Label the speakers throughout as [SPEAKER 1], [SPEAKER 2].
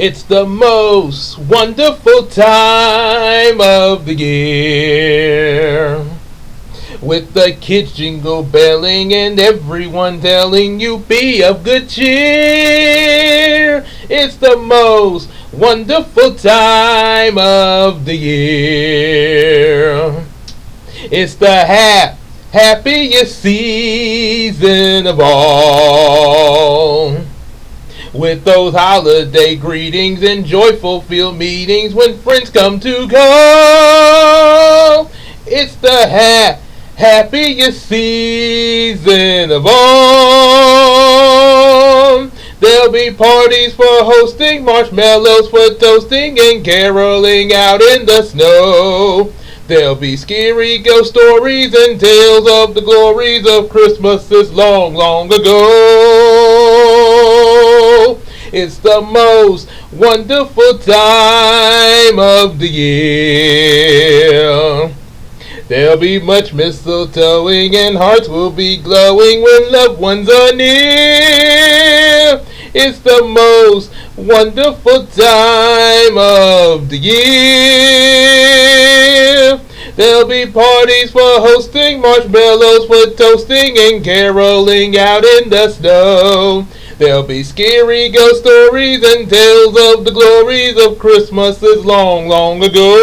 [SPEAKER 1] It's the most wonderful time of the year. With the kids jingle belling and everyone telling you be of good cheer. It's the most wonderful time of the year. It's the happiest season of all. With those holiday greetings and joyful field meetings when friends come to call. It's the happiest season of all. There'll be parties for hosting, marshmallows for toasting, and caroling out in the snow. There'll be scary ghost stories and tales of the glories of Christmases long, long ago. It's the most wonderful time of the year. There'll be much mistletoeing and hearts will be glowing when loved ones are near. It's the most wonderful time of the year. There'll be parties for hosting, marshmallows for toasting, and caroling out in the snow. There'll be scary ghost stories and tales of the glories of Christmases long, long ago.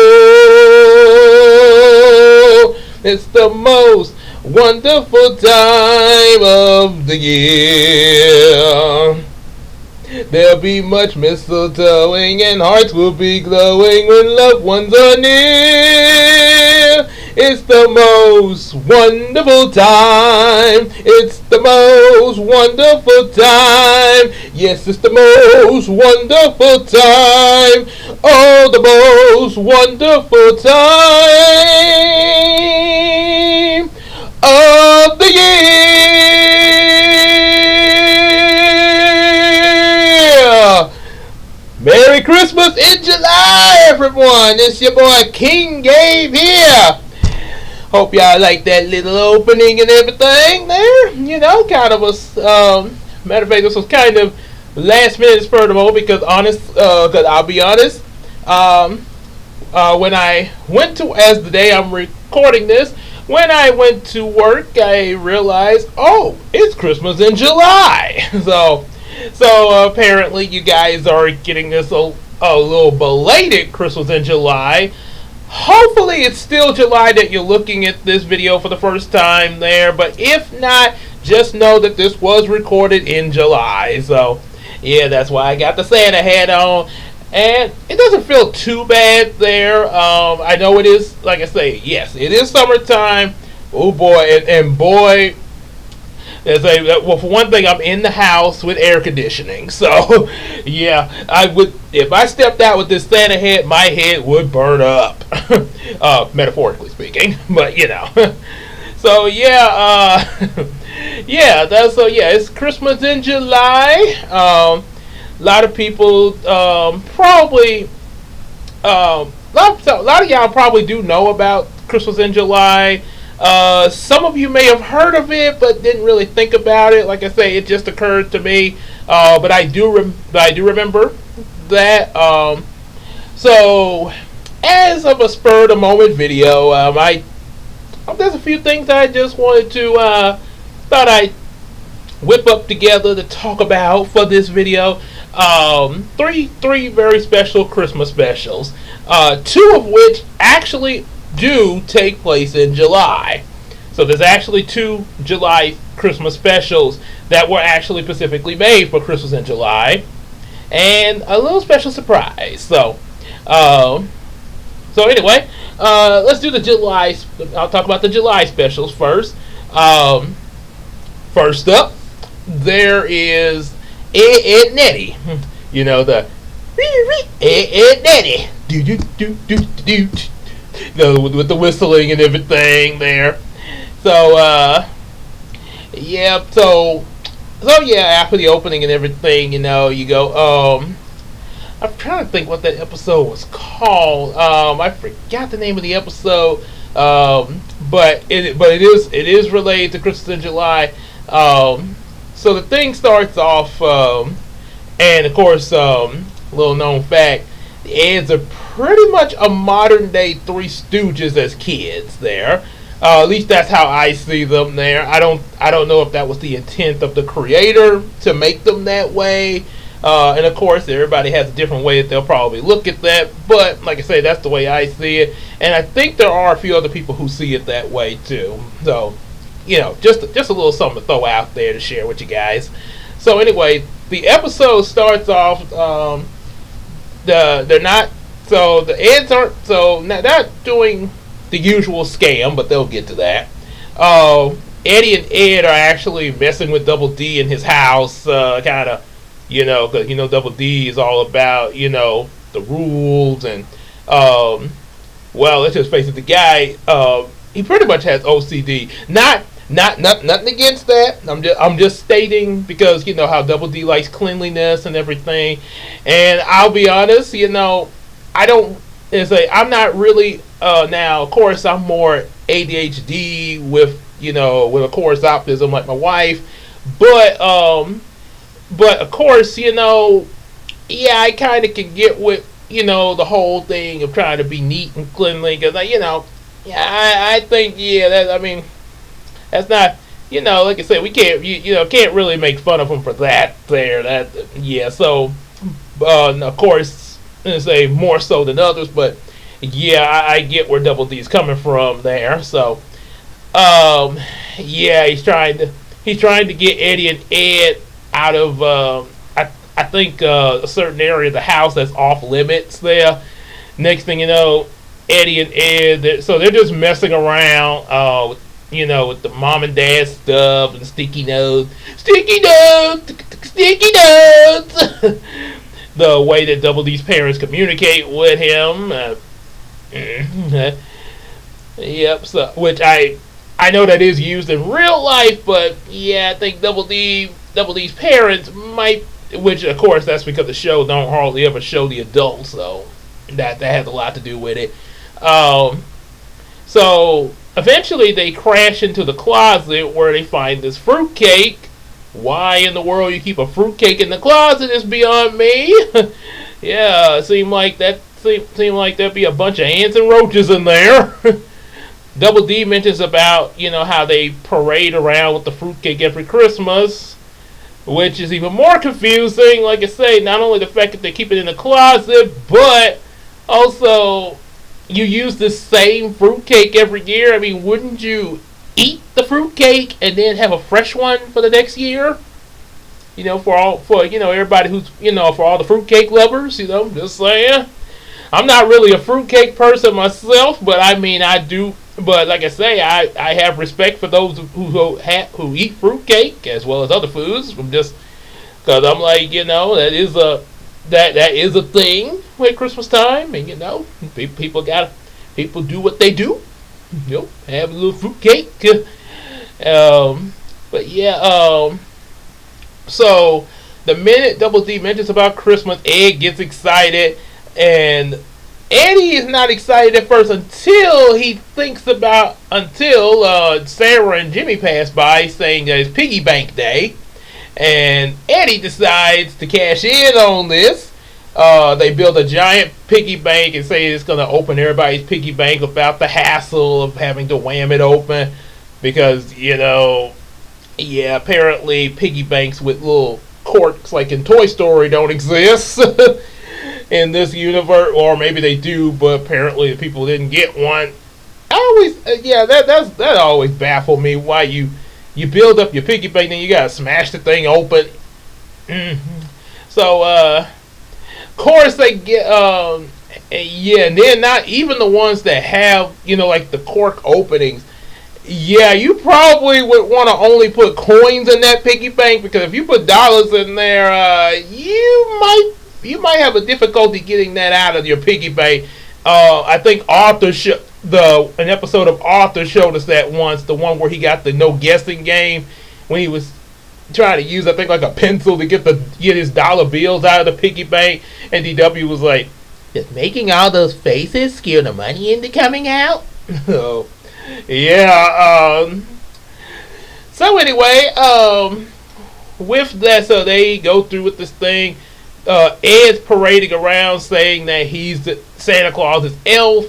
[SPEAKER 1] It's the most wonderful time of the year. There'll be much mistletoeing and hearts will be glowing when loved ones are near. It's the most wonderful time. It's the most wonderful time. Yes, it's the most wonderful time. Oh, the most wonderful time of the year. Merry Christmas in July, everyone. It's your boy King Gabe here. Hope y'all like that little opening and everything there. You know, kind of was, matter of fact, this was kind of last minute spur of the moment because I'll be honest, when I went to, as the day I'm recording this, when I went to work, I realized, oh, it's Christmas in July. So apparently you guys are getting this a little belated Christmas in July. Hopefully it's still July that you're looking at this video for the first time there, but if not, just know that this was recorded in July. So yeah, that's why I got the Santa hat on, and it doesn't feel too bad there. I know it is, like I say, yes, it is summertime. Oh boy, and boy, well, for one thing, I'm in the house with air conditioning, so yeah, I would, if I stepped out with this Santa hat, my head would burn up, metaphorically speaking. But you know, so yeah, it's Christmas in July. A lot of people probably, a lot of y'all probably do know about Christmas in July. Some of you may have heard of it, but didn't really think about it. Like I say, it just occurred to me. But I do remember that. So, as of a spur of the moment video, there's a few things I just wanted to thought I'd whip up together to talk about for this video. Three very special Christmas specials. Two of which actually do take place in July. So there's actually two July Christmas specials that were actually specifically made for Christmas in July, and a little special surprise. So anyway, let's do the July. I'll talk about the July specials first. First up, there is Ed and Edddy. You know, the Ed and Edddy. With the whistling and everything there. So yeah, so yeah, after the opening and everything, you know, you go, I'm trying to think what that episode was called. I forgot the name of the episode. But it is related to Christmas in July. So the thing starts off, and of course, little known fact, the Eds are pretty much a modern day Three Stooges as kids there. At least that's how I see them there. I don't know if that was the intent of the creator to make them that way. And of course, everybody has a different way that they'll probably look at that. But like I say, that's the way I see it. And I think there are a few other people who see it that way too. So, just a little something to throw out there to share with you guys. So anyway, the episode starts off. They're not. So the Eds aren't. So not doing the usual scam, but they'll get to that. Eddie and Ed are actually messing with Double D in his house, kind of, because Double D is all about the rules and let's just face it, the guy he pretty much has OCD. Nothing against that. I'm just stating because how Double D likes cleanliness and everything, and I'll be honest, I'm not really now. Of course, I'm more ADHD with of course autism like my wife, but of course I kind of can get with the whole thing of trying to be neat and cleanly because I think that's not like I said, we can't can't really make fun of him for that so of course say more so than others, but I get where Double D's coming from there. So he's trying to get Eddie and Ed out of I think a certain area of the house that's off limits there. Next thing you know, Eddie and Ed, they're just messing around with the mom and dad stuff and sticky notes the way that Double D's parents communicate with him. Yep. So, which I know that is used in real life, but I think Double D's parents might. Which of course that's because the show don't hardly ever show the adults, so that has a lot to do with it. So eventually they crash into the closet where they find this fruitcake. Why in the world you keep a fruitcake in the closet is beyond me. It seemed like there'd be a bunch of ants and roaches in there. Double D mentions about how they parade around with the fruitcake every Christmas, which is even more confusing. Like I say, not only the fact that they keep it in the closet, but also you use the same fruitcake every year. I mean, wouldn't you eat the fruitcake and then have a fresh one for the next year? For everybody who's for all the fruitcake lovers. Just saying. I'm not really a fruitcake person myself, but I mean I do. But like I say, I have respect for those who eat fruitcake as well as other foods. I'm just because I'm like that is a thing at Christmas time, and people do what they do. Have a little fruitcake. So the minute Double D mentions about Christmas, Ed gets excited, and Eddie is not excited at first until Sarah and Jimmy pass by saying that it's piggy bank day, and Eddie decides to cash in on this. They build a giant piggy bank and say it's going to open everybody's piggy bank without the hassle of having to wham it open because apparently piggy banks with little corks like in Toy Story don't exist in this universe, or maybe they do, but apparently the people didn't get one. That always baffled me why you build up your piggy bank and you gotta smash the thing open. So of course they get and then not even the ones that have like the cork openings. You probably would want to only put coins in that piggy bank, because if you put dollars in there, you might have a difficulty getting that out of your piggy bank. I think an episode of Arthur showed us that once, the one where he got the no guessing game when he was trying to use I think like a pencil to get his dollar bills out of the piggy bank, and DW was like, "Just making all those faces scare the money into coming out." So anyway, with that, so they go through with this thing. Ed's parading around saying that he's Santa Claus's elf,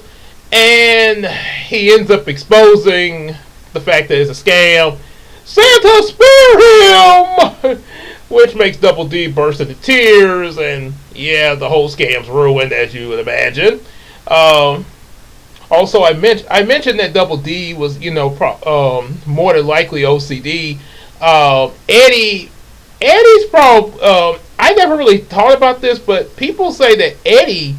[SPEAKER 1] and he ends up exposing the fact that it's a scam. Santa, spare him! Which makes Double D burst into tears, and yeah, the whole scam's ruined, as you would imagine. Also, I mentioned that Double D was, more than likely OCD. Eddie's probably. I never really thought about this, but people say that Eddie,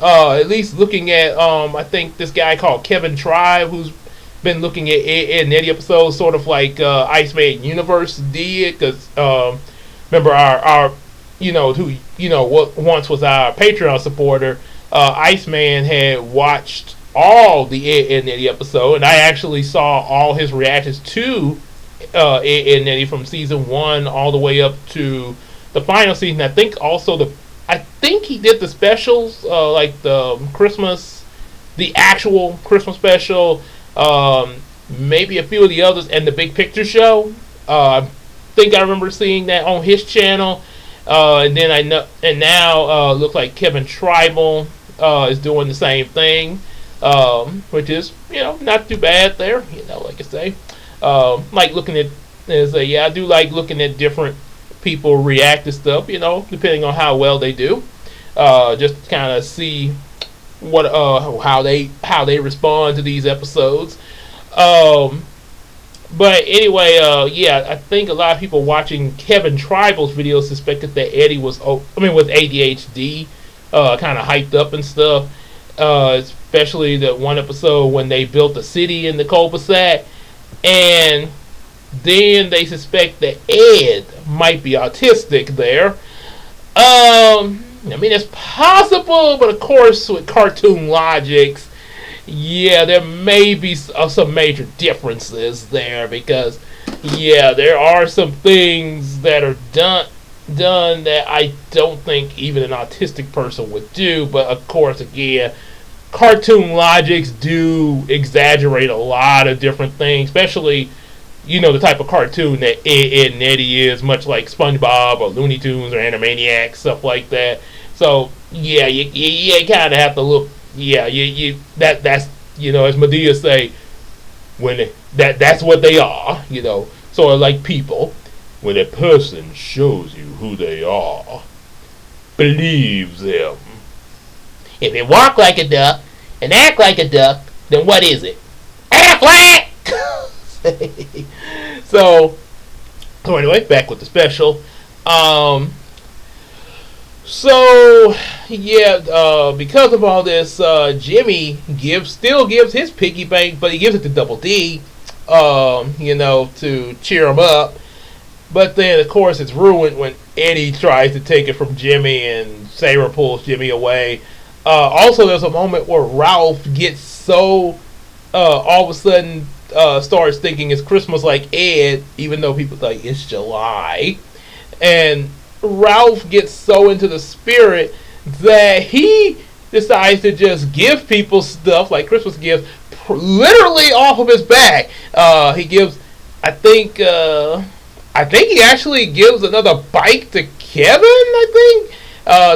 [SPEAKER 1] at least looking at, I think this guy called Kevin Tribe, who's been looking at Ed and Eddie episodes, sort of like Iceman Universe did, because remember our who what once was our Patreon supporter, Iceman had watched all the Ed and Eddie episode, and I actually saw all his reactions to Ed and Eddie from season 1 all the way up to the final season. I think he did the specials, like the actual Christmas special, maybe a few of the others, and the Big Picture show. I think I remember seeing that on his channel. And now looks like Kevin Tribal is doing the same thing, which is not too bad there. Like I say, like looking at I do like looking at different people react to stuff. Depending on how well they do, just to kind of see what how they respond to these episodes. But anyway, I think a lot of people watching Kevin Tribal's videos suspected that Eddie was with ADHD, kind of hyped up and stuff. Especially the one episode when they built a city in the cul-de-sac, and then they suspect that Ed might be autistic there. It's possible, but of course with cartoon logics, there may be some major differences there, because there are some things that are done that I don't think even an autistic person would do. But of course, again, cartoon logics do exaggerate a lot of different things, especially the type of cartoon that Ed and Eddie is, much like SpongeBob or Looney Tunes or Animaniacs, stuff like that. So you kind of have to look. That's as Medea say, that's what they are. Sort of like people. When a person shows you who they are, believe them. If they walk like a duck and act like a duck, then what is it? Affleck! So anyway, back with the special. Because of all this, Jimmy still gives his piggy bank, but he gives it to Double D, to cheer him up. But then, of course, it's ruined when Eddie tries to take it from Jimmy, and Sarah pulls Jimmy away. Also, there's a moment where Ralph gets so all of a sudden starts thinking it's Christmas like Ed, even though people think it's July, and Ralph gets so into the spirit that he decides to just give people stuff like Christmas gifts literally off of his back. He gives, I think he actually gives another bike to Kevin, I think.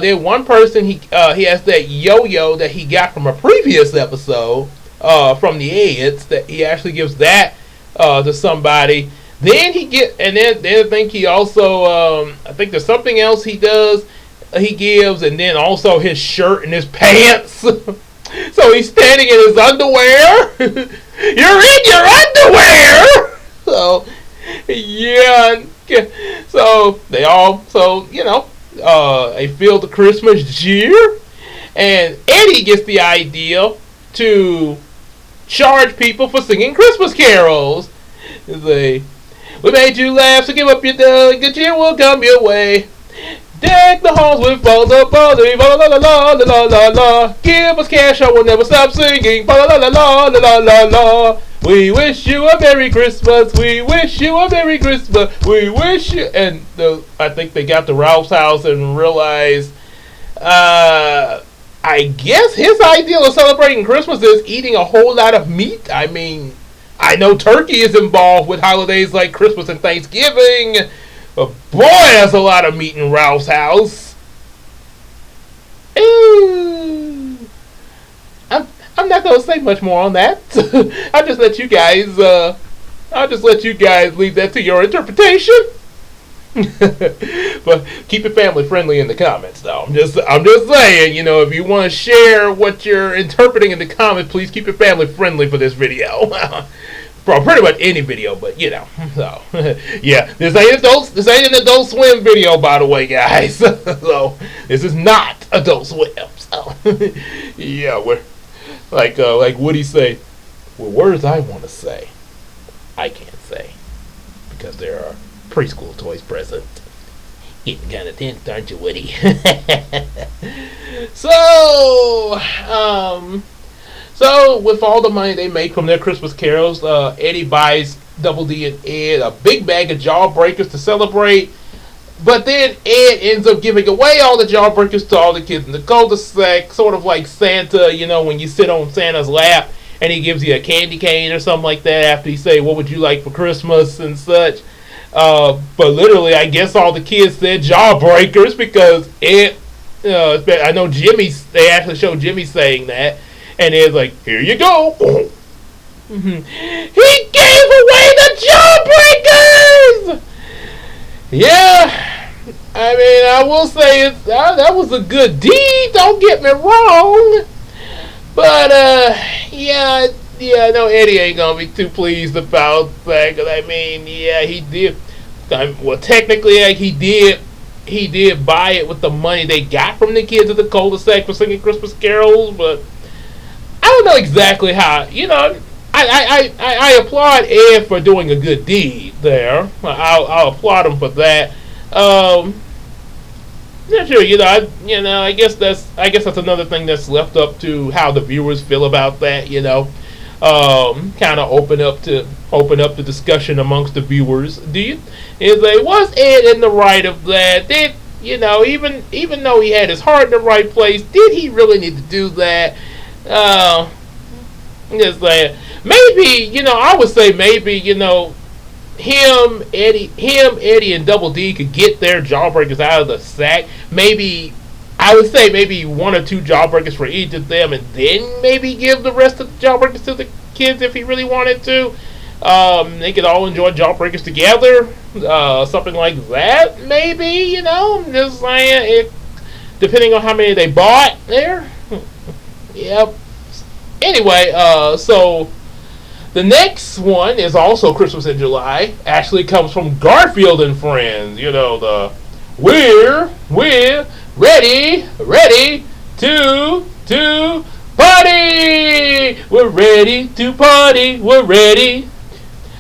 [SPEAKER 1] Then one person, he has that yo-yo that he got from a previous episode from the Eds, that he actually gives that to somebody. Then I think he also, I think there's something else he gives, and then also his shirt and his pants. So he's standing in his underwear. You're in your underwear! So, so they feel the Christmas cheer, and Eddie gets the idea to charge people for singing Christmas carols. We made you laugh, so give up your dug, good cheer will come your way. Deck the halls with balls of bother, la la la la la la la. Give us cash, I will never stop singing, la la la la la la la. We wish you a Merry Christmas, we wish you a Merry Christmas, we wish you. And I think they got to Ralph's house and realized, I guess his idea of celebrating Christmas is eating a whole lot of meat. I mean, I know turkey is involved with holidays like Christmas and Thanksgiving, but boy, that's a lot of meat in Ralph's house. not gonna say much more on that. I'll just let you guys. Leave that to your interpretation. But keep it family friendly in the comments, though. I'm just saying, if you want to share what you're interpreting in the comments, please keep it family friendly for this video. For pretty much any video, but so yeah, this ain't an Adult Swim video, by the way, guys. So this is not Adult Swim. So yeah, we're like Woody say, well, words I want to say, I can't say because there are preschool toys present. Getting kind of tense, aren't you, Woody? So with all the money they make from their Christmas carols, Eddie buys Double D and Ed a big bag of Jawbreakers to celebrate. But then Ed ends up giving away all the Jawbreakers to all the kids in the cul-de-sac, sort of like Santa, when you sit on Santa's lap and he gives you a candy cane or something like that after you say, what would you like for Christmas and such. But literally, I guess all the kids said Jawbreakers because Ed, I know they actually showed Jimmy saying that. And Ed's like, here you go. He gave away the Jawbreakers! Yeah. I mean, I will say that was a good deed. Don't get me wrong. But, yeah, I know Eddie ain't going to be too pleased about that. Because, I mean, yeah, he did. Well, technically, he did buy it with the money they got from the kids at the cul-de-sac for singing Christmas carols, but I don't know exactly how. I applaud Ed for doing a good deed there. I'll applaud him for that. Yeah, sure. I guess that's another thing that's left up to how the viewers feel about that. Kind of open up the discussion amongst the viewers. Was Ed in the right of that? Did even though he had his heart in the right place, did he really need to do that? Just like maybe I would say maybe him, Eddie, and Double D could get their Jawbreakers out of the sack. Maybe I would say maybe 1 or 2 Jawbreakers for each of them, and then maybe give the rest of the Jawbreakers to the kids if he really wanted to. They could all enjoy Jawbreakers together, something like that. Maybe I'm just saying, depending on how many they bought there. Yep. Anyway, so the next one is also Christmas in July. Actually comes from Garfield and Friends. We're ready to party. We're ready to party. We're ready.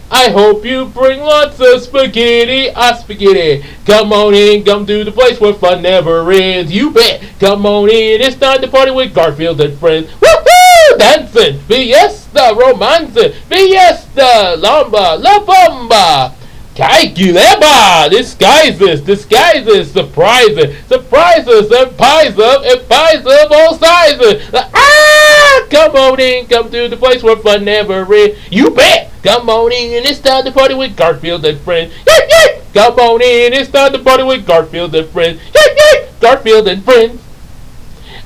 [SPEAKER 1] I hope you bring lots of spaghetti. Spaghetti. Come on in, come to the place where fun never ends. You bet. Come on in, it's time to party with Garfield and Friends. Woohoo! Dancing, fiesta, romancing, fiesta, lamba, la bamba. Calculeba, disguises, surprises, and pies of all sizes. Come on in, come to the place where fun never ends. You bet. Come on in, it's time to party with Garfield and Friends. Come on in, it's time to party with Garfield and Friends. Garfield and Friends.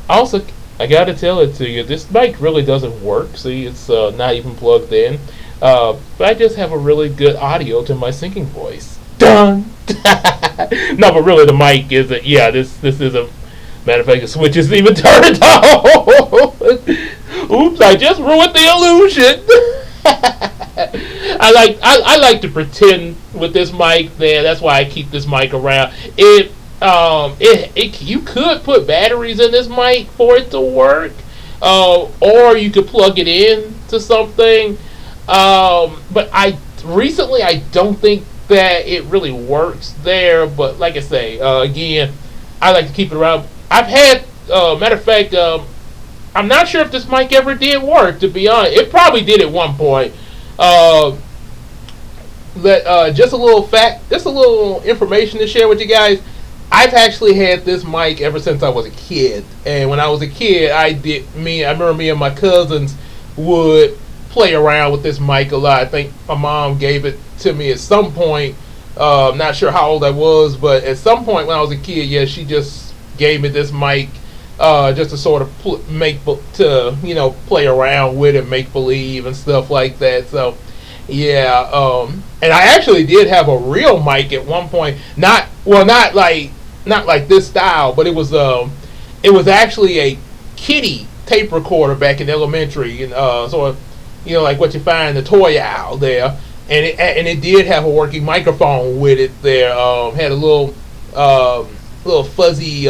[SPEAKER 1] Also, I gotta tell it to you, this mic really doesn't work. See, it's not even plugged in. But I just have a really good audio to my singing voice. Done. No, but really the mic isn't. Yeah, this isn't. Matter of fact, the switch isn't even turned on. Oops, I just ruined the illusion. I like to pretend with this mic. There, that's why I keep this mic around. You could put batteries in this mic for it to work, or you could plug it in to something. But I don't think that it really works there. But like I say, again, I like to keep it around. I've had, matter of fact, I'm not sure if this mic ever did work, to be honest. It probably did at one point. Just a little information to share with you guys. I've actually had this mic ever since I was a kid. And when I was a kid, I remember me and my cousins would play around with this mic a lot. I think my mom gave it to me at some point. Not sure how old I was, but at some point when I was a kid, yeah, she just gave me this mic just to sort of play around with it, make believe and stuff like that. So yeah, and I actually did have a real mic at one point. Not like this style, but it was actually a kitty tape recorder back in elementary, and sort of like what you find in the toy aisle there. And it did have a working microphone with it there. Had a little fuzzy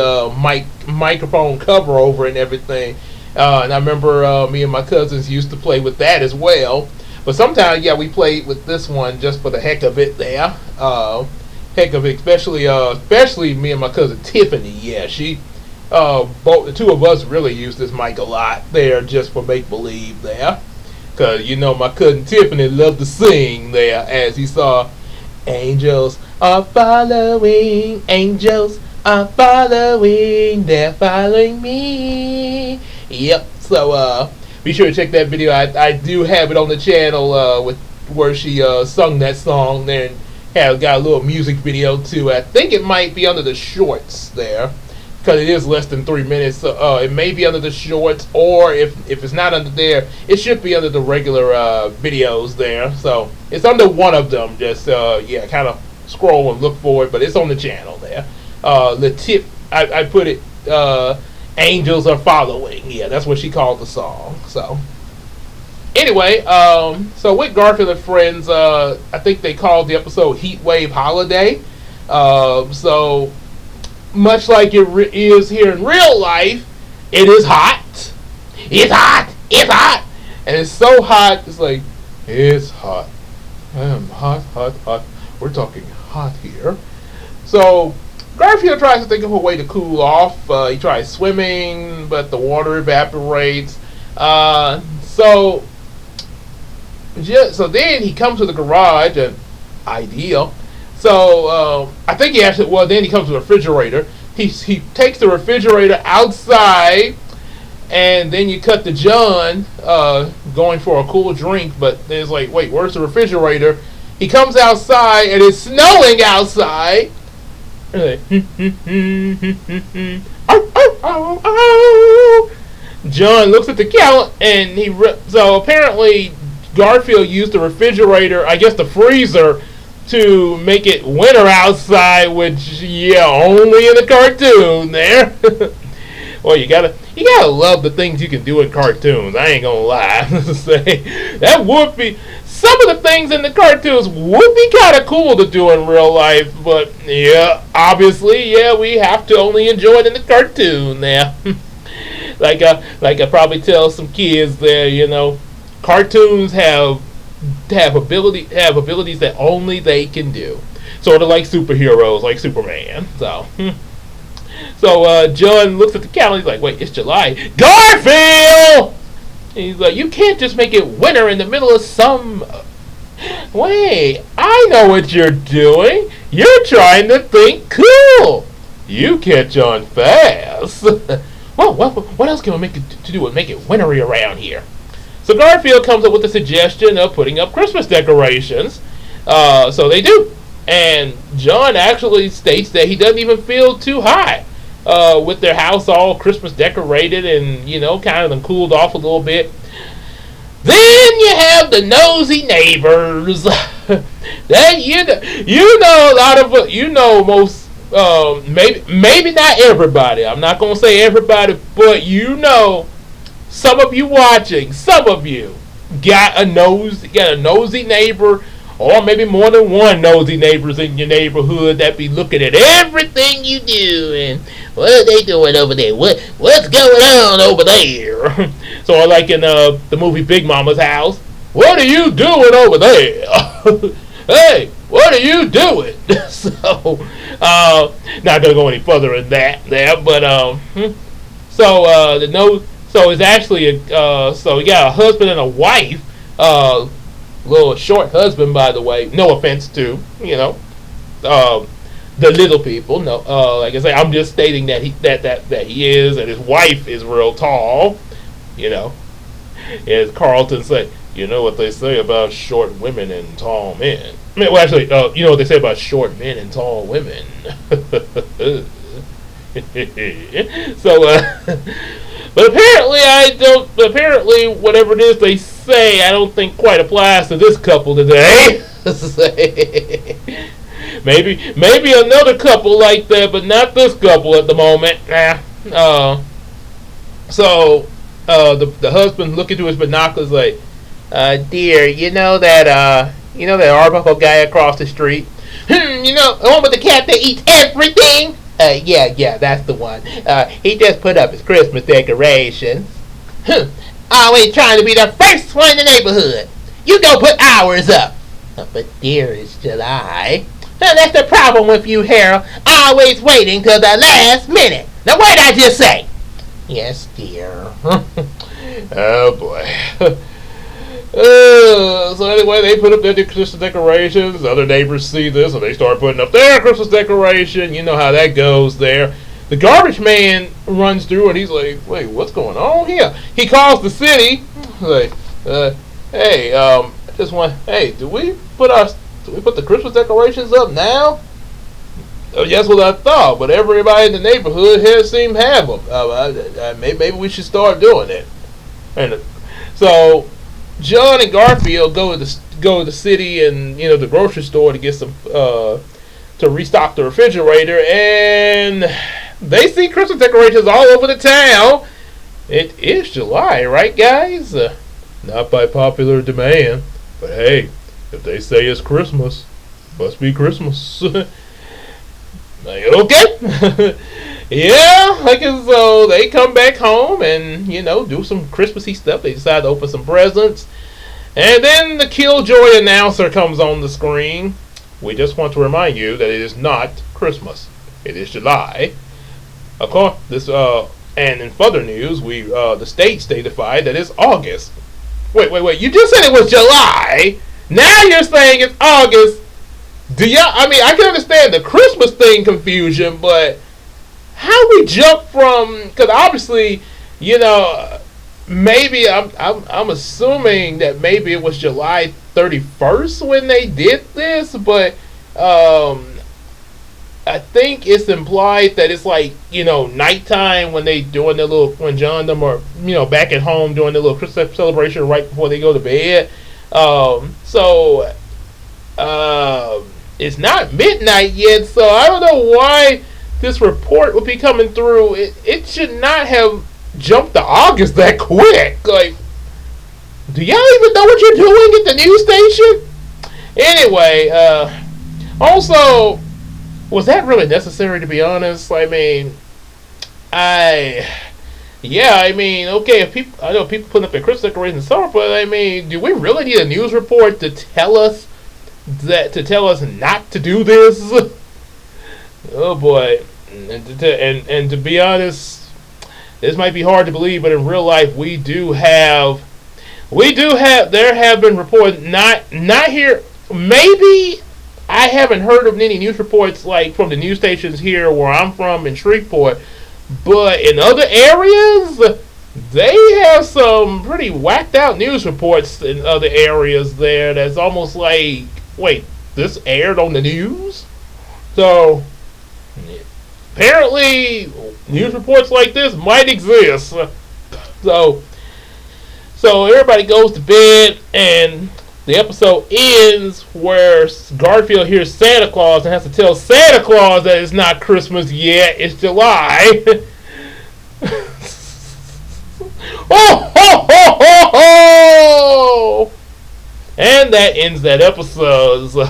[SPEAKER 1] microphone cover over it and everything. And I remember me and my cousins used to play with that as well. But sometimes, yeah, we played with this one just for the heck of it there. Heck of it, especially me and my cousin Tiffany. Yeah, both the two of us really used this mic a lot there just for make believe there. Because my cousin Tiffany loved to sing there as he saw angels are following, angels are following, they're following me. Yep, so be sure to check that video. I do have it on the channel with where she sung that song there, and got a little music video too. I think it might be under the shorts there, because it is less than 3 minutes. So it may be under the shorts, or if it's not under there, it should be under the regular videos there. So it's under one of them. Just kind of scroll and look for it, but it's on the channel there. The tip I put it. Angels are following. Yeah, that's what she called the song. So anyway, so with Garfield and Friends, I think they called the episode Heat Wave Holiday. So much like it is here in real life, it is hot. It's hot. It's hot. And it's so hot, it's like, it's hot. I am hot, hot, hot. We're talking hot here. So Garfield tries to think of a way to cool off. He tries swimming, but the water evaporates. So then he comes to the garage, and ideal. So I think then he comes to the refrigerator. He takes the refrigerator outside, and then you cut to John going for a cool drink, but then it's like, wait, where's the refrigerator? He comes outside, and it's snowing outside. John looks at the calendar, and so apparently Garfield used the refrigerator, I guess the freezer, to make it winter outside, which only in the cartoon there. Well, you gotta love the things you can do in cartoons. I ain't gonna lie. Say that would be some of the things in the cartoons would be kind of cool to do in real life, but obviously, we have to only enjoy it in the cartoon now. like I probably tell some kids there, cartoons have abilities that only they can do. Sort of like superheroes, like Superman. So John looks at the calendar. He's like, wait, it's July. Garfield! And he's like, you can't just make it winter in the middle of some... Wait, I know what you're doing. You're trying to think cool. You catch on fast. Well, what else can we make it wintry around here? So Garfield comes up with the suggestion of putting up Christmas decorations. So they do. And John actually states that he doesn't even feel too hot with their house all Christmas decorated and, kind of cooled off a little bit. Then you have the nosy neighbors. That a lot of most maybe not everybody. I'm not gonna say everybody, but some of you watching, some of you got a nosy neighbor, or maybe more than one nosy neighbors in your neighborhood that be looking at everything you do and what are they doing over there? What's going on over there? So like in the movie Big Mama's House, what are you doing over there? Hey, what are you doing? So not gonna go any further in that there, but so it's actually so you got a husband and a wife, little short husband, by the way. No offense to the little people. No, like I say, I'm just stating that he is, and his wife is real tall. As Carlton said, you know what they say about short women and tall men. You know what they say about short men and tall women. So, but apparently I don't. Apparently, whatever it is they say, I don't think quite applies to this couple today. maybe another couple like that, but not this couple at the moment. The husband look into his binoculars like, dear, you know that Arbuckle guy across the street. The one with the cat that eats everything. Yeah, that's the one. He just put up his Christmas decorations. Always trying to be the first one in the neighborhood. You go put ours up. But dear, it's July. That's the problem with you, Harold. Always waiting till the last minute. Now, what did I just say? Yes, dear. Oh, boy. So anyway, they put up their Christmas decorations. Other neighbors see this, and they start putting up their Christmas decoration. You know how that goes there. The garbage man runs through, and he's like, "Wait, what's going on here?" He calls the city, like, "Hey, do we put the Christmas decorations up now?" Oh, that's what I thought, but everybody in the neighborhood here seems to have them. Maybe we should start doing it. And so John and Garfield go to the city and the grocery store to get some to restock the refrigerator, and they see Christmas decorations all over the town. It is July, right, guys? Not by popular demand, but hey, if they say it's Christmas, must be Christmas. Like, okay. Yeah, so they come back home and, do some Christmassy stuff. They decide to open some presents. And then the Killjoy announcer comes on the screen. We just want to remind you that it is not Christmas. It is July. Of course, and in further news, the state statified that it's August. Wait. You just said it was July. Now you're saying it's August. I can understand the Christmas thing confusion, but how we jump from, because obviously, maybe I'm assuming that maybe it was July 31st when they did this, but I think it's implied that it's like, nighttime when they doing their when John and them are, back at home doing their little Christmas celebration right before they go to bed. It's not midnight yet, so I don't know why this report would be coming through. It should not have jumped to August that quick. Like, do y'all even know what you're doing at the news station? Anyway, also, was that really necessary, to be honest? Okay, if I know people putting up their Christmas decorations and stuff, but do we really need a news report to tell us not to do this? Oh boy. And to be honest, this might be hard to believe, but in real life there have been reports, not here, maybe I haven't heard of any news reports like from the news stations here where I'm from in Shreveport, but in other areas they have some pretty whacked out news reports in other areas there that's almost like, wait, this aired on the news? So apparently news reports like this might exist. So everybody goes to bed, and the episode ends where Garfield hears Santa Claus and has to tell Santa Claus that it's not Christmas yet, it's July. Oh, ho, ho, ho, ho! And that ends that episode. So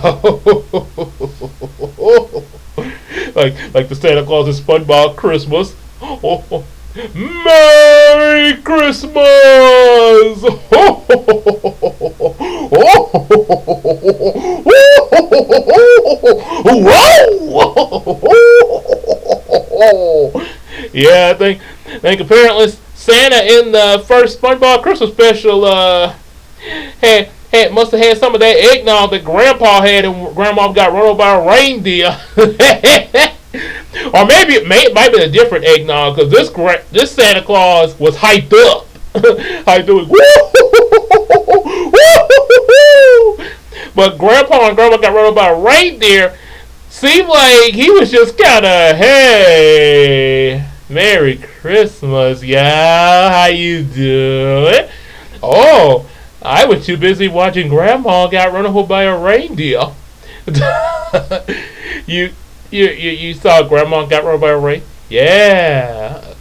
[SPEAKER 1] like the Santa Claus in SpongeBob Christmas. Oh, Merry Christmas! Yeah, I think apparently Santa in the first SpongeBob Christmas special must have had some of that eggnog that Grandpa had, and Grandma got run over by a reindeer. Or maybe it might be a different eggnog, because this Santa Claus was hyped up. Hyped up. But Grandpa and Grandma got run over by a reindeer. seemed like he was just kind of, hey, Merry Christmas, y'all. How you doing? Oh, I was too busy watching Grandma got run over by a reindeer. you, you saw Grandma got run by a reindeer? Yeah.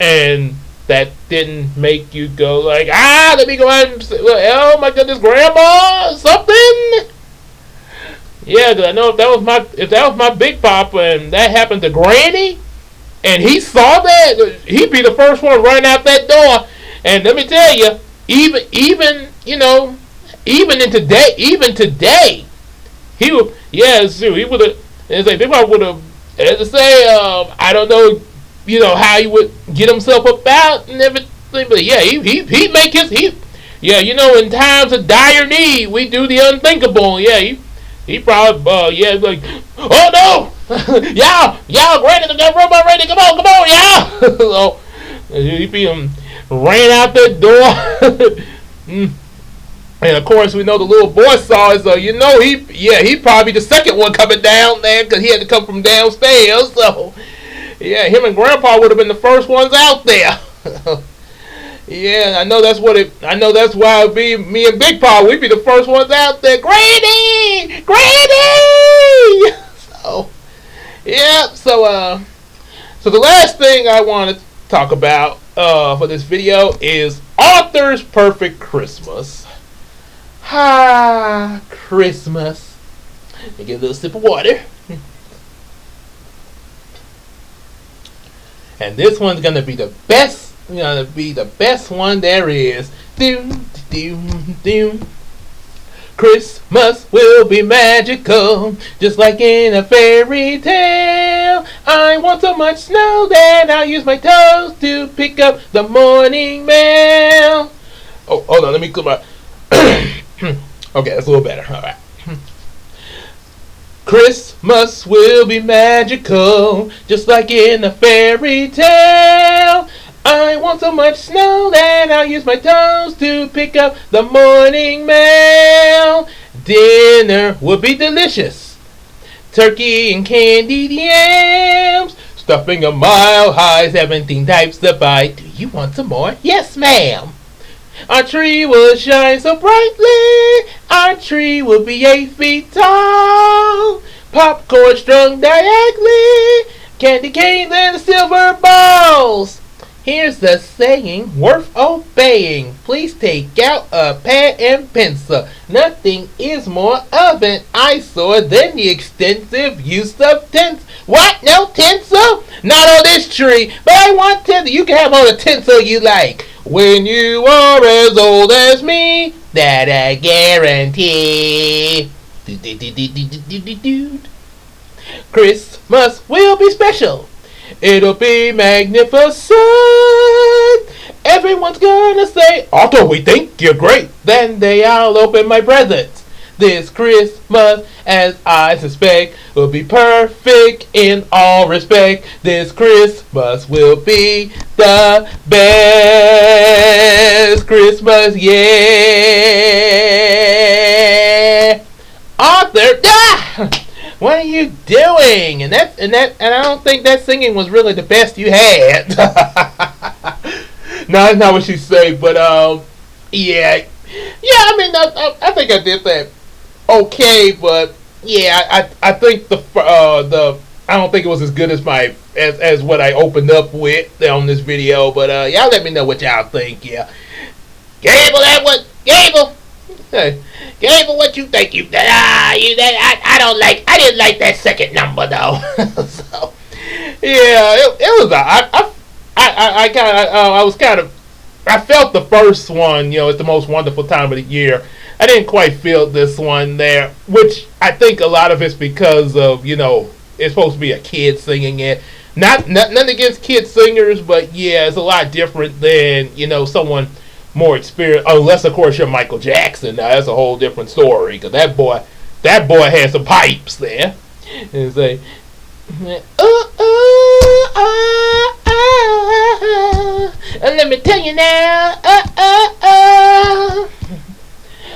[SPEAKER 1] And that didn't make you go like, let me go out and say, oh my goodness, Grandma, something? Yeah, because I know if that was my big papa and that happened to Granny, and he saw that, he'd be the first one running out that door. And let me tell you, even even today, he would, he would have. It's like Big Papa would have, as I say, I don't know, how he would get himself about and everything, but yeah, he'd make in times of dire need, we do the unthinkable. Yeah, he probably, like, oh no, y'all, Granny got robot ready, come on, y'all. So he be ran out that door. And of course, we know the little boy saw it, so he probably the second one coming down there because he had to come from downstairs. So yeah, him and Grandpa would have been the first ones out there. Yeah, I know that's why it'd be me and Big Pa. We'd be the first ones out there. Granny. So yeah, so the last thing I want to talk about for this video is Arthur's Perfect Christmas. Christmas. Let me get a little sip of water. And this one's gonna be the best. One there is. Christmas will be magical, just like in a fairy tale. I want so much snow that I'll use my toes to pick up the morning mail. Oh, hold on, let me clear my. Okay, that's a little better. All right. Christmas will be magical, just like in a fairy tale. I want so much snow that I'll use my toes to pick up the morning mail. Dinner would be delicious. Turkey and candied yams. Stuffing a mile high, 17 types to buy. Do you want some more? Yes, ma'am. Our tree will shine so brightly. Our tree will be 8 feet tall. Popcorn strung diagonally. Candy canes and silver balls. Here's the saying worth obeying. Please take out a pad and pencil. Nothing is more of an eyesore than the extensive use of tinsel. What? No tinsel? Not on this tree. But I want tinsel. You can have all the tinsel you like. When you are as old as me, that I guarantee. Christmas will be special. It'll be magnificent. Everyone's gonna say, Otto, we think you're great. Then they all open my presents. This Christmas, as I suspect, will be perfect in all respect. This Christmas will be the best Christmas yet. Arthur, what are you doing? And I don't think that singing was really the best you had. No, that's not what she said. But yeah. I mean, I think I did that okay. But yeah, I think the I don't think it was as good as as what I opened up with on this video. But y'all let me know what y'all think. Yeah, Gable, Gable. Hey, Gable, what you think? I didn't like that second number though. So yeah, it was I felt the first one, it's the most wonderful time of the year. I didn't quite feel this one there, which I think a lot of it's because of, it's supposed to be a kid singing it. Nothing against kid singers, but yeah, it's a lot different than, someone more experienced, unless of course you're Michael Jackson. Now that's a whole different story, because that boy had some pipes there. And it's like, let me tell you now,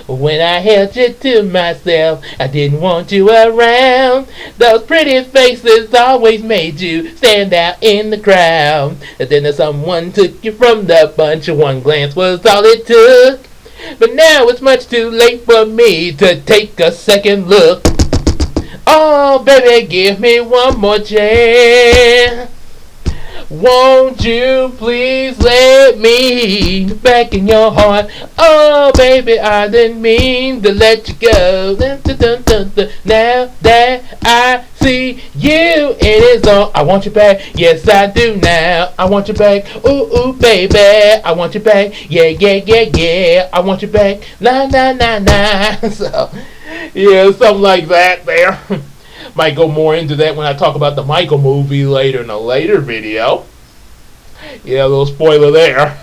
[SPEAKER 1] When I held you to myself, I didn't want you around. Those pretty faces always made you stand out in the crowd. And then someone took you from the bunch. One glance was all it took. But now it's much too late for me to take a second look. Oh, baby, give me one more chance. Won't you please let me back in your heart? Oh, baby, I didn't mean to let you go. Now that I see you, it is all. I want you back. Yes, I do now. I want you back. Ooh, ooh, baby, I want you back. Yeah, yeah, yeah, yeah. I want you back. Nah, nah, nah, nah. So, yeah, something like that there. Might go more into that when I talk about the Michael movie later in a later video. Yeah, a little spoiler there.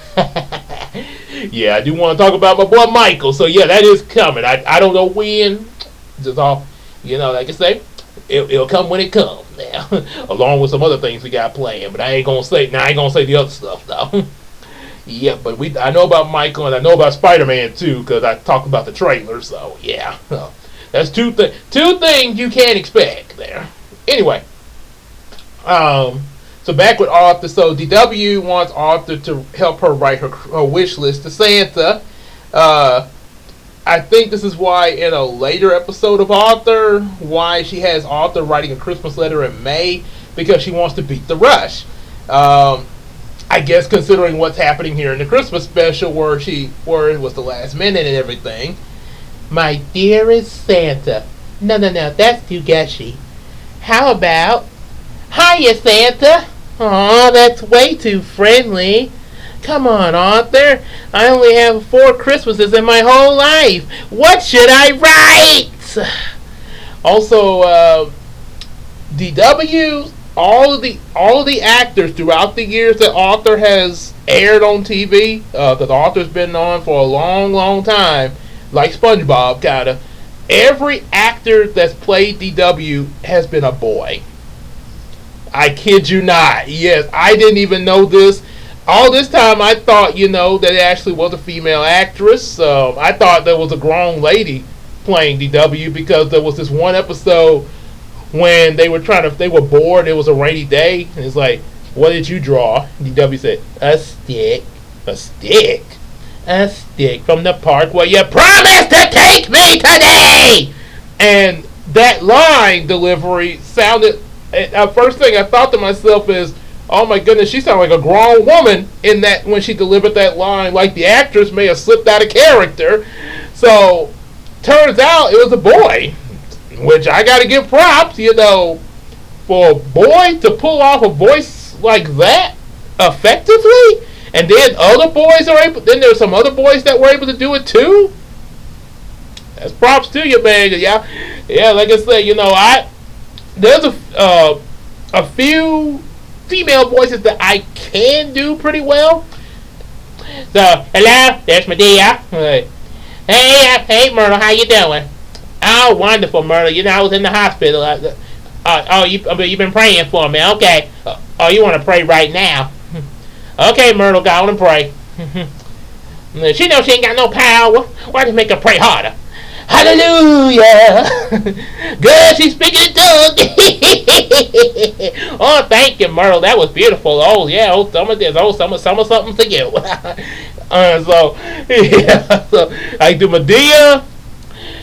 [SPEAKER 1] Yeah, I do want to talk about my boy Michael. So yeah, that is coming. I don't know when. Just all, like I say, it'll come when it comes now. Along with some other things we got playing. But I ain't gonna say the other stuff though. Yeah, but I know about Michael and I know about Spider-Man too because I talked about the trailer. So yeah. That's two things you can't expect there. Anyway, so back with Arthur. So DW wants Arthur to help her write her wish list to Santa. I think this is why in a later episode of Arthur, why she has Arthur writing a Christmas letter in May, because she wants to beat the rush. I guess considering what's happening here in the Christmas special where it was the last minute and everything. My dearest Santa. No, that's too gushy. How about, hiya, Santa? Aw, that's way too friendly. Come on, Arthur. I only have 4 Christmases in my whole life. What should I write? Also, DW, all of the actors throughout the years that Arthur has aired on TV, that Arthur's been on for a long, long time, like SpongeBob, kinda. Every actor that's played DW has been a boy. I kid you not. Yes, I didn't even know this. All this time I thought, that it actually was a female actress. I thought there was a grown lady playing DW because there was this one episode when they were bored. It was a rainy day. And it's like, what did you draw? DW said, a stick. A stick? A stick from the park where you promised to take me today. And that line delivery sounded, first thing I thought to myself is, oh my goodness, she sounded like a grown woman in that when she delivered that line, like the actress may have slipped out of character. So turns out it was a boy, which I gotta give props, for a boy to pull off a voice like that effectively. And then then there's some other boys that were able to do it too. That's props to you, man. Yeah, like I said, there's a few female voices that I can do pretty well. So, hello, there's my dear. Hey, Myrtle, how you doing? Oh, wonderful, Myrtle. I was in the hospital. You've been praying for me. Okay. You want to pray right now? Okay, Myrtle, go on and pray. She knows she ain't got no power. Why just make her pray harder? Hallelujah! Good, she's speaking in tongues. Oh, thank you, Myrtle. That was beautiful. Oh, yeah. Oh, some something for you. So I can do Medea.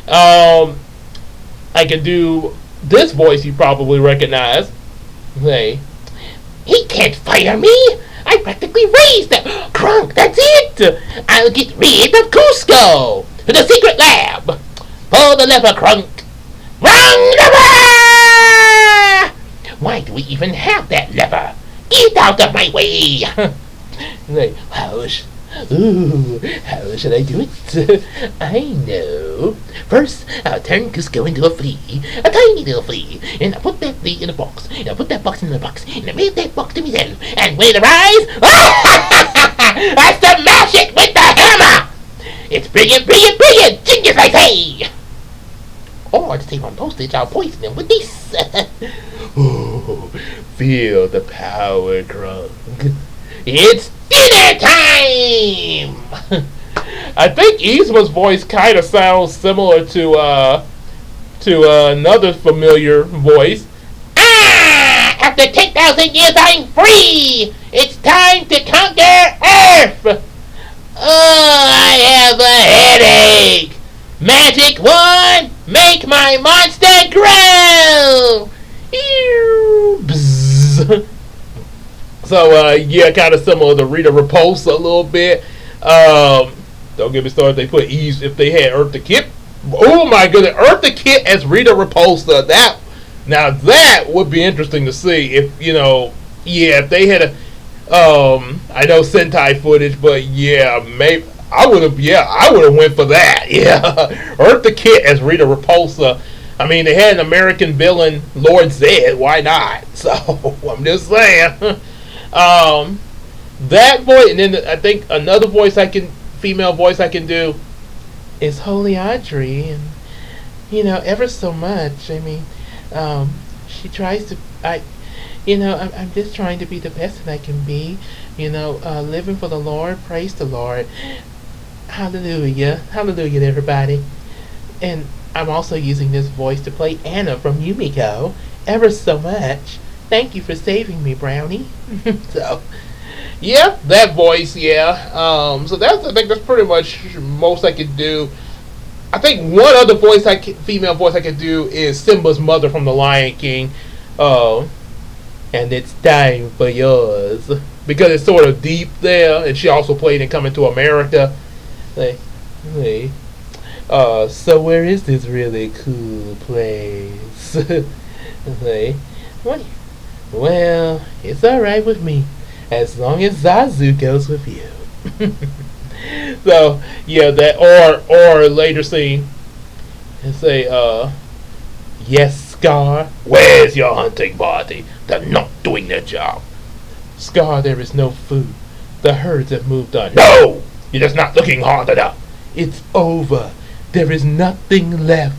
[SPEAKER 1] I can do this voice you probably recognize. Say, he can't fire me. I practically raised him. Crunk, that's it. I'll get rid of Cusco to the secret lab. Pull the lever, Crunk. Wrong lever! Why do we even have that lever? Get out of my way. Like, how should I do it? I know. First, I'll turn Cusco into a flea, a tiny little flea, and I'll put that flea in a box, and I'll put that box in the box, and I'll move that box to myself, and when it arrives, I smash it with the hammer! It's brilliant, genius, I say! Or to save on postage, I'll poison them with this. Oh, feel the power, Crunk. It's dinner time! I think Yzma's voice kind of sounds similar to another familiar voice. Ah! After 10,000 years, I'm free! It's time to conquer Earth! Oh, I have a headache! Magic wand, make my monster grow! Bzz. So, yeah, kind of similar to Rita Repulsa a little bit. Don't get me started. They put Eve if they had Eartha Kitt. Oh my goodness, Eartha Kitt as Rita Repulsa. That would be interesting to see if if they had a. I know Sentai footage, but yeah, maybe I would have went for that. Yeah, Eartha Kitt as Rita Repulsa. I mean, they had an American villain, Lord Zed. Why not? So I'm just saying. That voice, and then I think another female voice I can do is Holy Audrey, and ever so much. I mean, she tries to. I'm just trying to be the best that I can be. Living for the Lord. Praise the Lord. Hallelujah, hallelujah, everybody. And I'm also using this voice to play Anna from Yumiko. Ever so much. Thank you for saving me, Brownie. So, yeah, that voice, yeah. So I think that's pretty much most I could do. I think one other female voice I could do is Simba's mother from The Lion King. And it's time for yours. Because it's sort of deep there, and she also played in Coming to America. Hey. So where is this really cool place? What? Well, it's alright with me, as long as Zazu goes with you. So, yeah, that, or later scene, and say, yes, Scar, where's your hunting party? They're not doing their job. Scar, there is no food. The herds have moved on. No! You're just not looking hard enough. It's over. There is nothing left.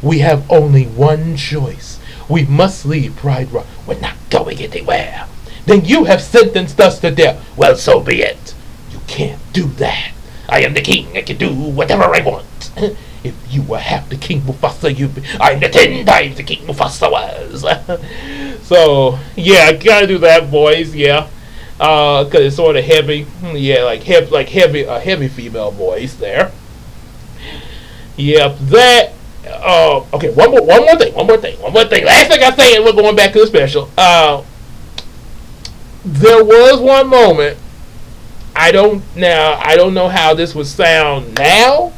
[SPEAKER 1] We have only one choice. We must leave Pride Rock. We're not going anywhere. Then you have sentenced us to death. Well, so be it. You can't do that. I am the king. I can do whatever I want. If you were half the King Mufasa, I'm the 10 times the King Mufasa was. So, yeah, I gotta do that voice, yeah. Cause it's sort of heavy. Yeah, a heavy female voice there. Yeah, that. Okay, one more thing. Last thing I say, and we're going back to the special. There was one moment. I don't know how this would sound now,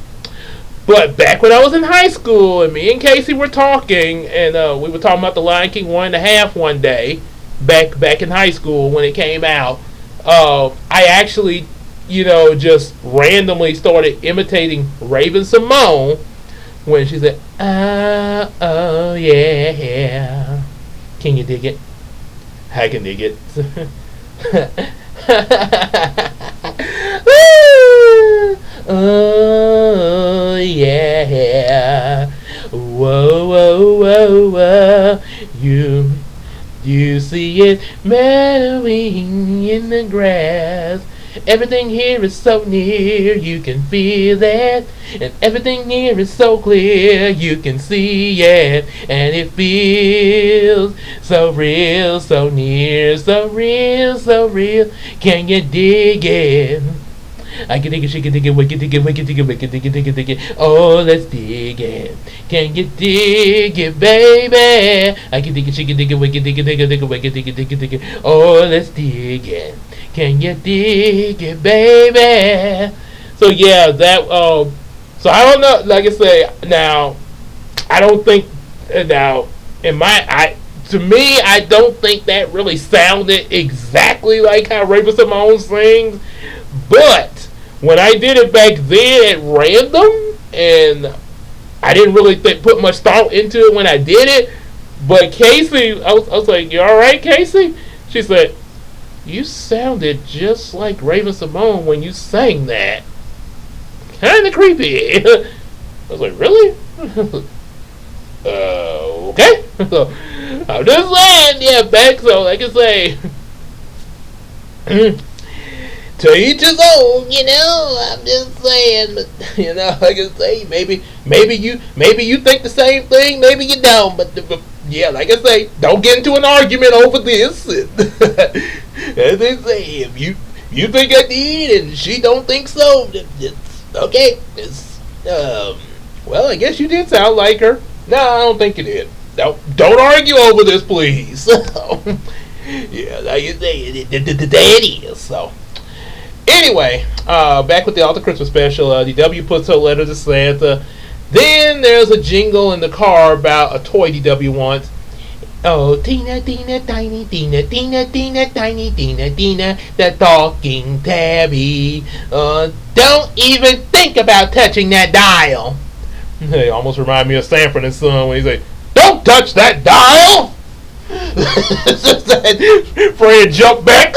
[SPEAKER 1] but back when I was in high school, and me and Casey were talking, and we were talking about The Lion King 1.5 one day, back in high school when it came out. I actually, just randomly started imitating Raven Simone when she said, oh yeah. Can you dig it? I can dig it. Oh yeah. Whoa, whoa, whoa, whoa. You see it meadowing in the grass. Everything here is so near, you can feel it. And everything here is so clear, you can see it. And it feels so real, so near, so real, so real. Can you dig it? I can dig it, she can dig it, we can dig it, we can dig it, we can dig it, dig it, dig it. Oh, let's dig it. Can you dig it, baby? I can dig it, she can dig it, we can dig it, dig it, dig it, we can dig it, dig it, dig it. Oh, let's dig it. Can you dig it, baby? So yeah, that so I don't know. Like I say, now I don't think now to me I don't think that really sounded exactly like how Raven Simone sings. But when I did it back then at random, and I didn't really put much thought into it when I did it. But Casey, I was like, "You all right, Casey?" She said, "You sounded just like Raven Simone when you sang that. Kind of creepy." I was like, "Really?" Okay. So I'm just saying, yeah, back. So like I say, To each his own, I'm just saying, but like I say, maybe you think the same thing, maybe you don't, but yeah, like I say, don't get into an argument over this. As they say, if you think I did and she don't think so, it's okay. Well, I guess you did sound like her. No, I don't think you did. Don't argue over this, please. Yeah, like you say, that is so. Anyway, back with the Altar Christmas special, DW puts her letter to Santa. Then there's a jingle in the car about a toy DW wants. Oh, Tina, Tina, tiny, Tina, Tina, Tina, tiny, Tina, Tina, the talking tabby. Don't even think about touching that dial. They almost remind me of Sanford and Son when he say, "Don't touch that dial." Fred jumped back.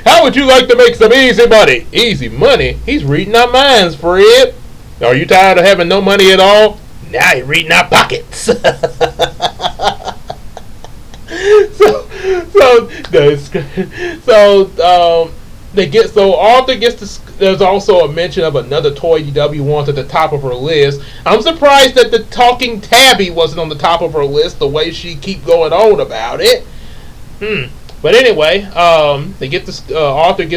[SPEAKER 1] How would you like to make some easy money? Easy money? He's reading our minds, Fred. Are you tired of having no money at all? Now you're reading our pockets. Arthur gets to. There's also a mention of another toy DW wants at the top of her list. I'm surprised that the talking tabby wasn't on the top of her list. The way she keep going on about it. But anyway, Arthur gets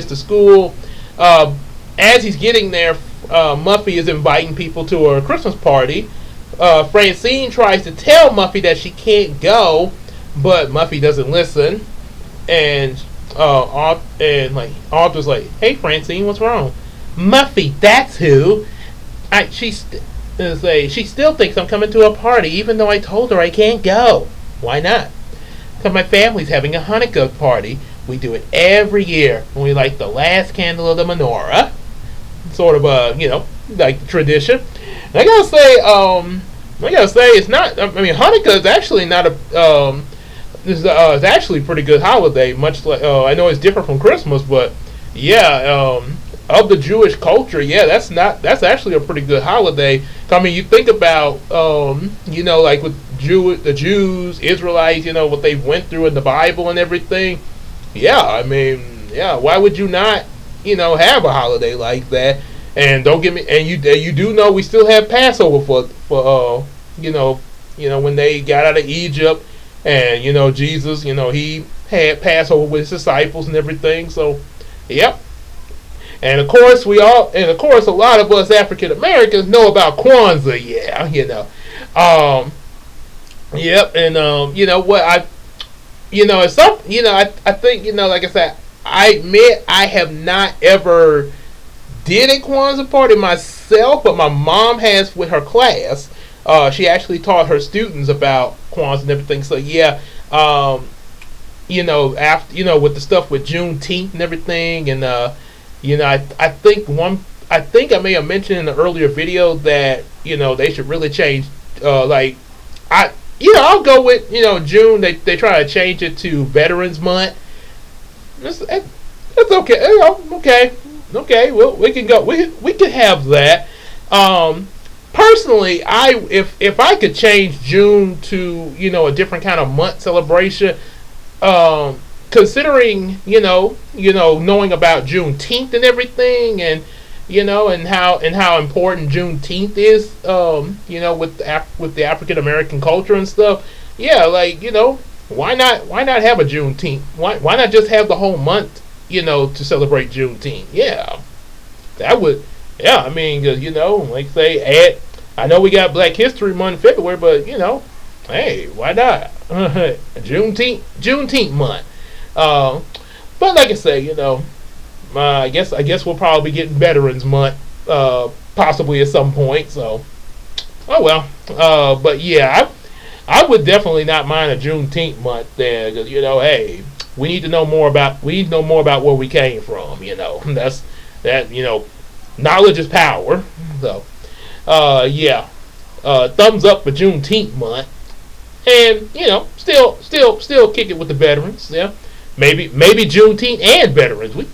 [SPEAKER 1] to school. As he's getting there, Muffy is inviting people to her Christmas party. Francine tries to tell Muffy that she can't go, but Muffy doesn't listen. And Arthur's like, "Hey, Francine, what's wrong?" Muffy, that's who. She still thinks I'm coming to a party, even though I told her I can't go. Why not? Because my family's having a Hanukkah party. We do it every year, and we light the last candle of the menorah. Sort of like the tradition. And I gotta say, it's not. I mean, Hanukkah is actually not a. It's actually a pretty good holiday. Much like I know it's different from Christmas, but yeah, of the Jewish culture, yeah, that's actually a pretty good holiday. I mean, you think about like with the Jews, Israelites, what they went through in the Bible and everything. Yeah, I mean, yeah, why would you not, have a holiday like that? And don't get me, and you do know we still have Passover for when they got out of Egypt, and Jesus, he had Passover with his disciples and everything. So, yep. And of course, a lot of us African Americans know about Kwanzaa. Yeah, Yep, and you know what it's something. I think like I said, I admit I have not ever did a Kwanzaa party myself, but my mom has with her class. She actually taught her students about Kwanzaa and everything. So yeah, after with the stuff with Juneteenth and everything, and I think I may have mentioned in an earlier video that they should really change. I'll go with June. They try to change it to Veterans Month. It's okay. Okay. Well, we can go. We can have that. Personally, if I could change June to a different kind of month celebration, considering knowing about Juneteenth and everything, and and how important Juneteenth is, with the African American culture and stuff. Yeah, why not have a Juneteenth? Why not just have the whole month, to celebrate Juneteenth? Yeah, that would. Yeah, I mean, like say, I know we got Black History Month in February, but hey, why not Juneteenth month? But like I say, I guess we'll probably be getting Veterans Month, possibly at some point. So, oh well. But yeah, I would definitely not mind a Juneteenth month there, because hey, we need to know more about where we came from. That's that. Knowledge is power. So, yeah, thumbs up for Juneteenth month, and still kick it with the veterans. Yeah, maybe Juneteenth and veterans. We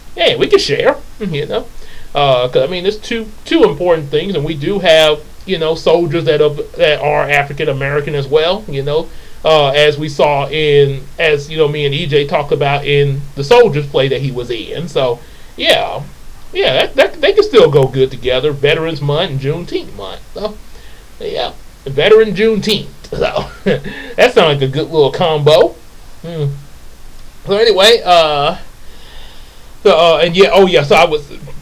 [SPEAKER 1] can share. Because I mean, there's two important things, and we do have soldiers that are African American as well. as we saw as me and EJ talked about in the Soldiers play that he was in. So yeah, they can still go good together. Veterans Month and Juneteenth month. So yeah, Veteran Juneteenth. So that sounds like a good little combo. So anyway, and yeah, oh yeah, so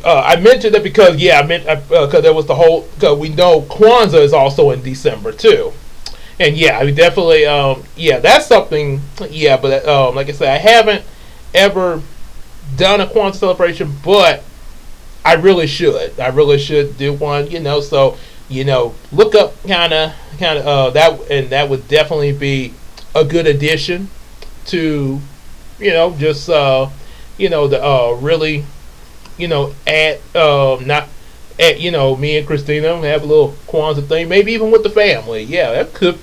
[SPEAKER 1] I mentioned that because I meant because there was the whole, because we know Kwanzaa is also in December too. And yeah, I mean, definitely, that's something. Yeah, but like I said, I haven't ever done a Kwanzaa celebration, but I really should. I really should do one. So look up kind of that, and that would definitely be a good addition to, just the really, add not. At, me and Christina have a little Kwanzaa thing, maybe even with the family. Yeah, that could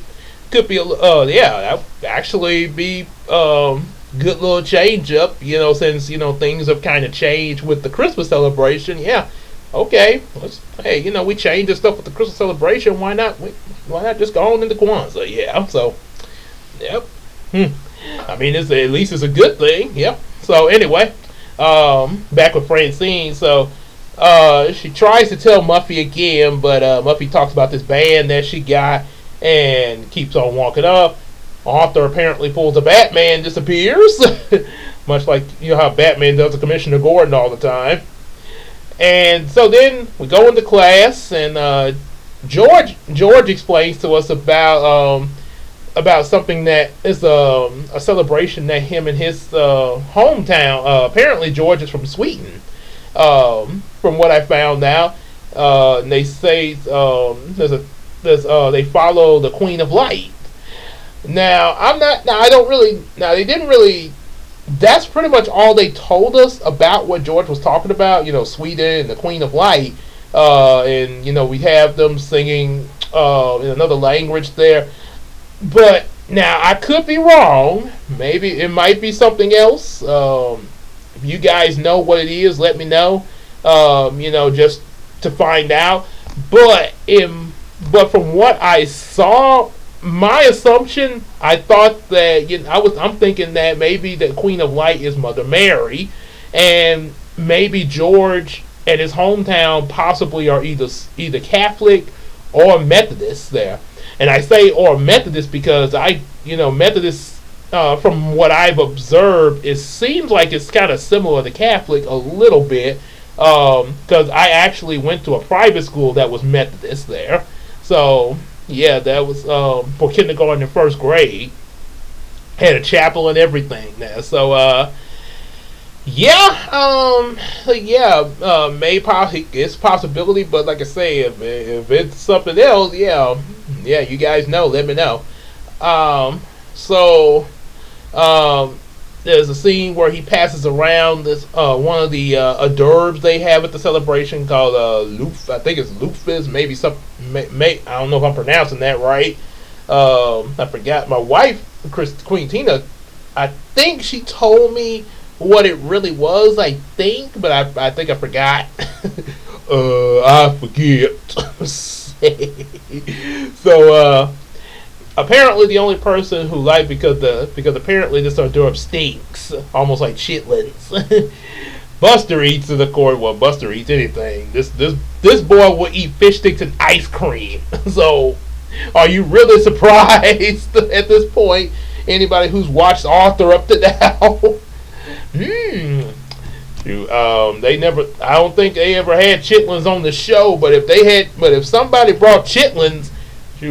[SPEAKER 1] be that would actually be good little change up. Since things have kind of changed with the Christmas celebration. Yeah, okay. We changed the stuff with the Christmas celebration. Why not? Why not just go on into Kwanzaa? Yeah. So, yep. I mean, at least it's a good thing. Yep. So anyway, back with Francine. So. She tries to tell Muffy again, but Muffy talks about this band that she got and keeps on walking up. Arthur apparently pulls a Batman, disappears, much like how Batman does to Commissioner Gordon all the time. And so then we go into class, and George explains to us about something that is a celebration that him and his hometown. Apparently, George is from Sweden. From what I found out, and they say they follow the Queen of Light. Now I don't really. Now they didn't really. That's pretty much all they told us about what George was talking about. Sweden and the Queen of Light, and we have them singing in another language there. But now I could be wrong. Maybe it might be something else. If you guys know what it is, let me know. Just to find out. But from what I saw, my assumption, I thought that I'm thinking that maybe the Queen of Light is Mother Mary, and maybe George and his hometown possibly are either Catholic or Methodist there. And I say or Methodist because Methodist. From what I've observed, it seems like it's kind of similar to Catholic a little bit, because I actually went to a private school that was Methodist there. So yeah, that was for kindergarten and first grade. Had a chapel and everything there. So maybe it's a possibility, but like I say, if it's something else, you guys know, let me know. There's a scene where he passes around this one of the hors d'oeuvres they have at the celebration called I think it's Lufis, maybe some. I don't know if I'm pronouncing that right. I forgot. My wife, Queen Tina, I think she told me what it really was. I think, but I think I forgot. I forget. So. Apparently, the only person who liked because apparently this hors d'oeuvre stinks, almost like chitlins. Buster eats it, of course. Well, Buster eats anything. This boy will eat fish sticks and ice cream. So, are you really surprised at this point? Anybody who's watched Arthur up to now? They never. I don't think they ever had chitlins on the show. But if somebody brought chitlins.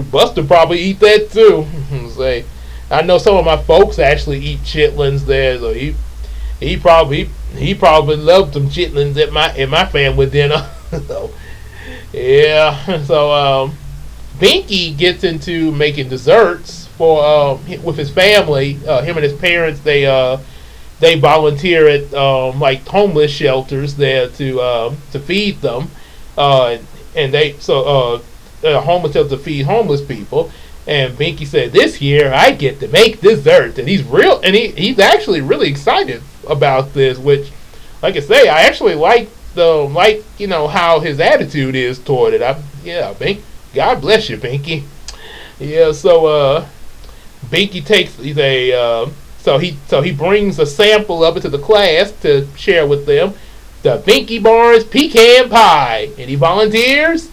[SPEAKER 1] Buster probably eat that too. Say, I know some of my folks actually eat chitlins there, so he probably loved some chitlins at my family dinner. So yeah, so Binky gets into making desserts for with his family. Him and his parents they volunteer at like homeless shelters there to feed them, and they homeless shelter to feed homeless people. And Binky said, "This year I get to make dessert," and he's actually really excited about this. Which, like I say, I actually like how his attitude is toward it. Binky, God bless you, Binky. Yeah. So Binky takes so he brings a sample of it to the class to share with them. The Binky Barnes pecan pie. Any volunteers?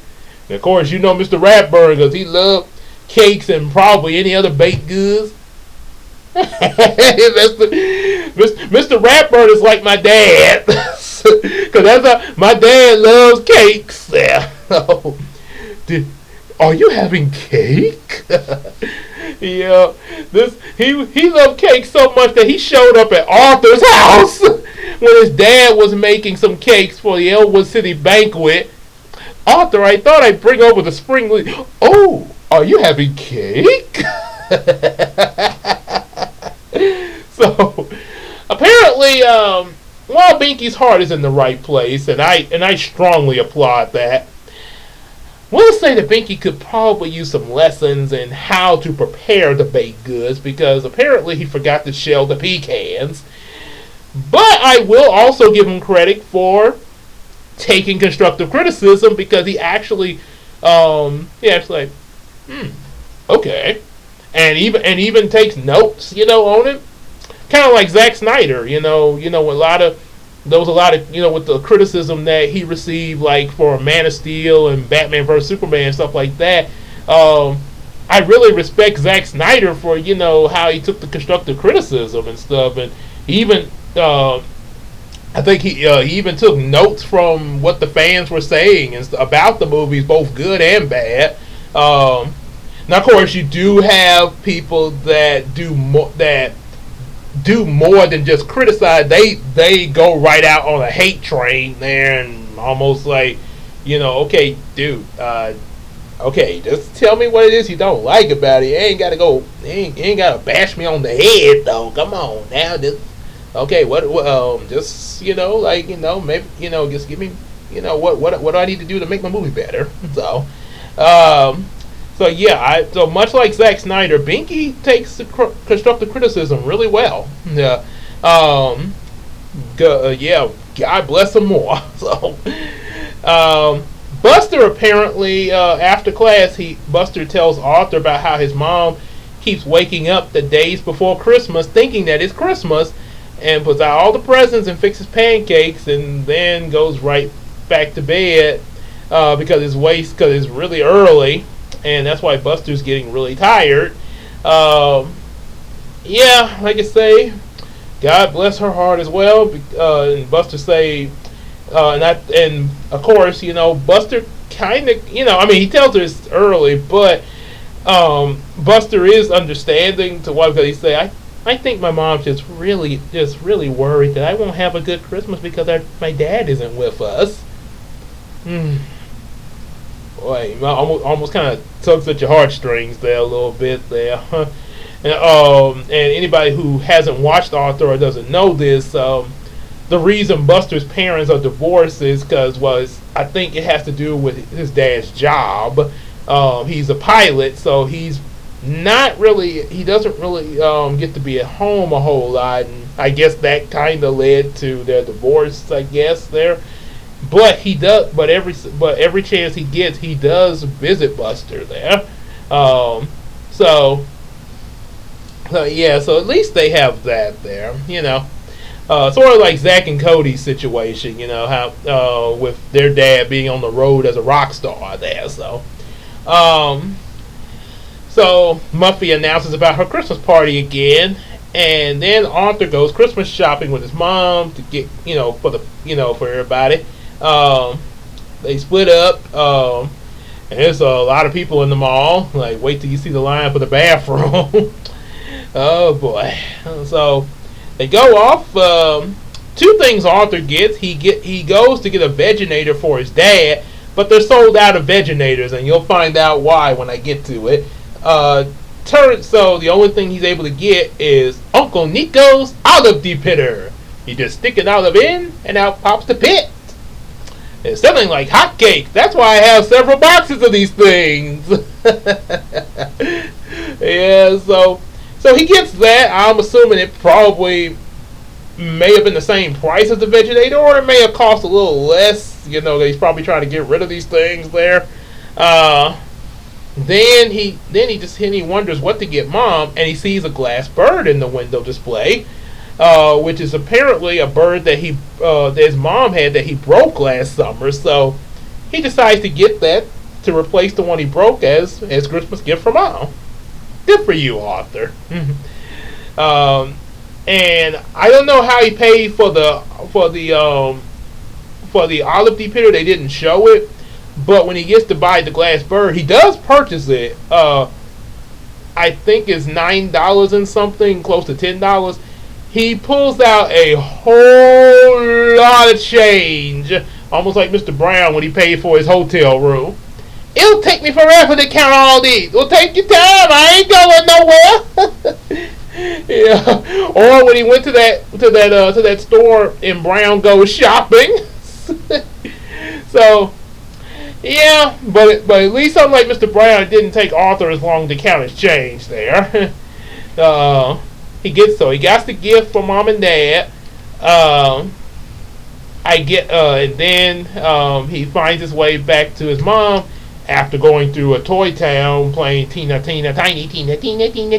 [SPEAKER 1] And of course, you know Mr. Ratburn, because he loved cakes and probably any other baked goods. Mr. Ratburn is like my dad, because my dad loves cakes. Yeah. Are you having cake? Yeah, he loved cake so much that he showed up at Arthur's house when his dad was making some cakes for the Elwood City banquet. Arthur, I thought I'd bring over the spring leaf. Oh, are you having cake? So apparently, while Binky's heart is in the right place, and I strongly applaud that. We'll say that Binky could probably use some lessons in how to prepare the baked goods, because apparently he forgot to shell the pecans. But I will also give him credit for taking constructive criticism, because he actually, like, okay, and even takes notes, on it, kind of like Zack Snyder, there was a lot of, with the criticism that he received, like for Man of Steel and Batman vs Superman and stuff like that. I really respect Zack Snyder for how he took the constructive criticism and stuff, and even I think he even took notes from what the fans were saying and about the movies, both good and bad. Now, of course, you do have people that do more than just criticize. They go right out on a hate train there and almost like, okay, dude, okay, just tell me what it is you don't like about it. You ain't gotta bash me on the head though. Come on now, just okay. What just maybe just give me what do I need to do to make my movie better? So much like Zack Snyder, Binky takes the constructive criticism really well. Yeah, God bless him more. So, Buster apparently after class, Buster tells Arthur about how his mom keeps waking up the days before Christmas, thinking that it's Christmas, and puts out all the presents and fixes pancakes, and then goes right back to bed because it's really early. And that's why Buster's getting really tired. Like I say, God bless her heart as well. And Buster say, and of course, Buster kind of, he tells her it's early, but Buster is understanding to what, because he say, I think my mom's just really worried that I won't have a good Christmas because my dad isn't with us. Boy, almost kind of tugs at your heartstrings there a little bit there. And anybody who hasn't watched Arthur or doesn't know this, the reason Buster's parents are divorced is because I think it has to do with his dad's job. He's a pilot, so he doesn't really get to be at home a whole lot, and I guess that kind of led to their divorce, I guess there. But he does. But every chance he gets, he does visit Buster there. So at least they have that there. Sort of like Zach and Cody's situation. How with their dad being on the road as a rock star there. So Muffy announces about her Christmas party again. And then Arthur goes Christmas shopping with his mom to get for everybody. They split up, and there's a lot of people in the mall. Like, wait till you see the line for the bathroom. Oh boy! So they go off. Two things Arthur gets. He goes to get a Veginator for his dad, but they're sold out of Veginators, and you'll find out why when I get to it. So the only thing he's able to get is Uncle Nico's olive depitter. You just stick an olive in, and out pops the pit. It's selling like hotcakes. That's why I have several boxes of these things. Yeah, so he gets that. I'm assuming it probably may have been the same price as the Vegetator, or it may have cost a little less. He's probably trying to get rid of these things there. Then he wonders what to get mom, and he sees a glass bird in the window display, which is apparently a bird that his mom had that he broke last summer. So he decides to get that to replace the one he broke as Christmas gift for mom. Good for you, Arthur. And I don't know how he paid for the olive depictor. They didn't show it, but when he gets to buy the glass bird, he does purchase it. I think it's $9 and something, close to $10. He pulls out a whole lot of change, almost like Mr. Brown when he paid for his hotel room. It'll take me forever to count all these. It'll take your time. I ain't going nowhere. Yeah. Or when he went to that store and Brown goes shopping. So, yeah, but at least unlike Mr. Brown, it didn't take Arthur as long to count his change there. He got the gift for mom and dad. And then he finds his way back to his mom after going through a toy town playing Tina, Tiny Tina,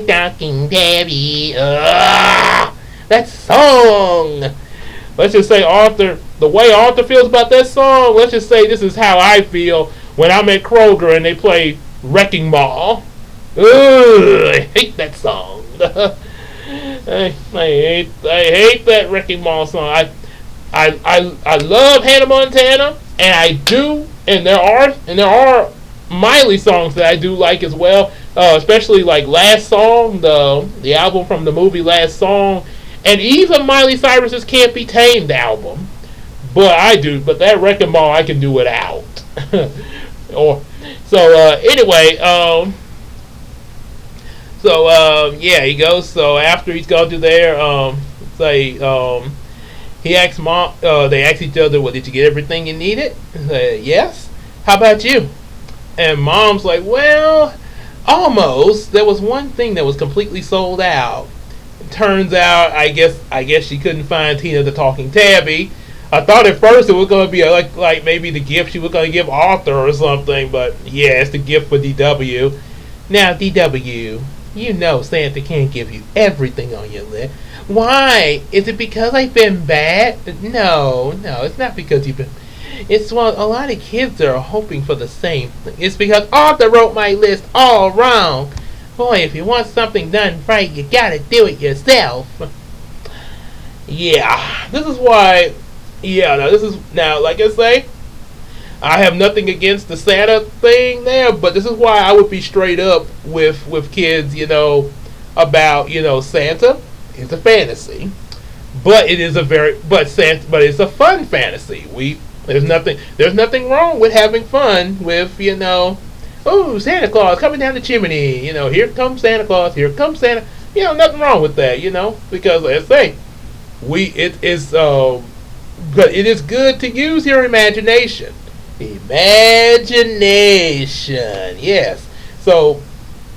[SPEAKER 1] Talking Debbie. That song. Let's just say the way Arthur feels about that song, let's just say this is how I feel when I'm at Kroger and they play Wrecking Ball. I hate that song. I hate that Wrecking Ball song. I love Hannah Montana, and there are Miley songs that I do like as well, especially like Last Song, the album from the movie Last Song, and even Miley Cyrus's Can't Be Tamed album. But that Wrecking Ball I can do without. He goes. So after he's gone through there, he asks mom. They ask each other, "Well, did you get everything you needed?" Yes. How about you? And mom's like, "Well, almost. There was one thing that was completely sold out. It turns out, I guess she couldn't find Tina the Talking Tabby. I thought at first it was going to be like maybe the gift she was going to give Arthur or something, but yeah, it's the gift for DW. Now, DW, you know Santa can't give you everything on your list. Why? Is it because I've been bad? No, it's not because you've been. It's a lot of kids are hoping for the same thing. It's because Arthur wrote my list all wrong. Boy, if you want something done right, you gotta do it yourself." Yeah, this is why. Yeah, now, like I say, I have nothing against the Santa thing there, but this is why I would be straight up with kids, about, Santa is a fantasy, but it's a fun fantasy. There's nothing wrong with having fun with, oh, Santa Claus coming down the chimney, here comes Santa Claus, here comes Santa, nothing wrong with that, because as I say, but it is good to use your imagination. Imagination, yes. So,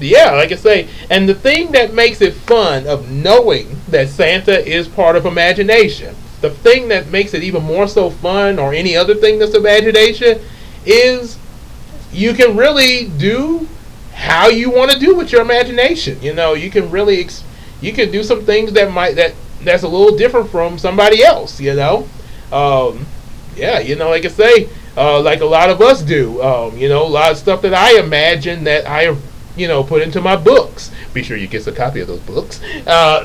[SPEAKER 1] yeah, like I say, and the thing that makes it fun of knowing that Santa is part of imagination, the thing that makes it even more so fun, or any other thing that's imagination, is you can really do how you want to do with your imagination. You can really you can do some things that's a little different from somebody else. Like I say, like a lot of us do. A lot of stuff that I imagine that I have, put into my books. Be sure you get a copy of those books. A lot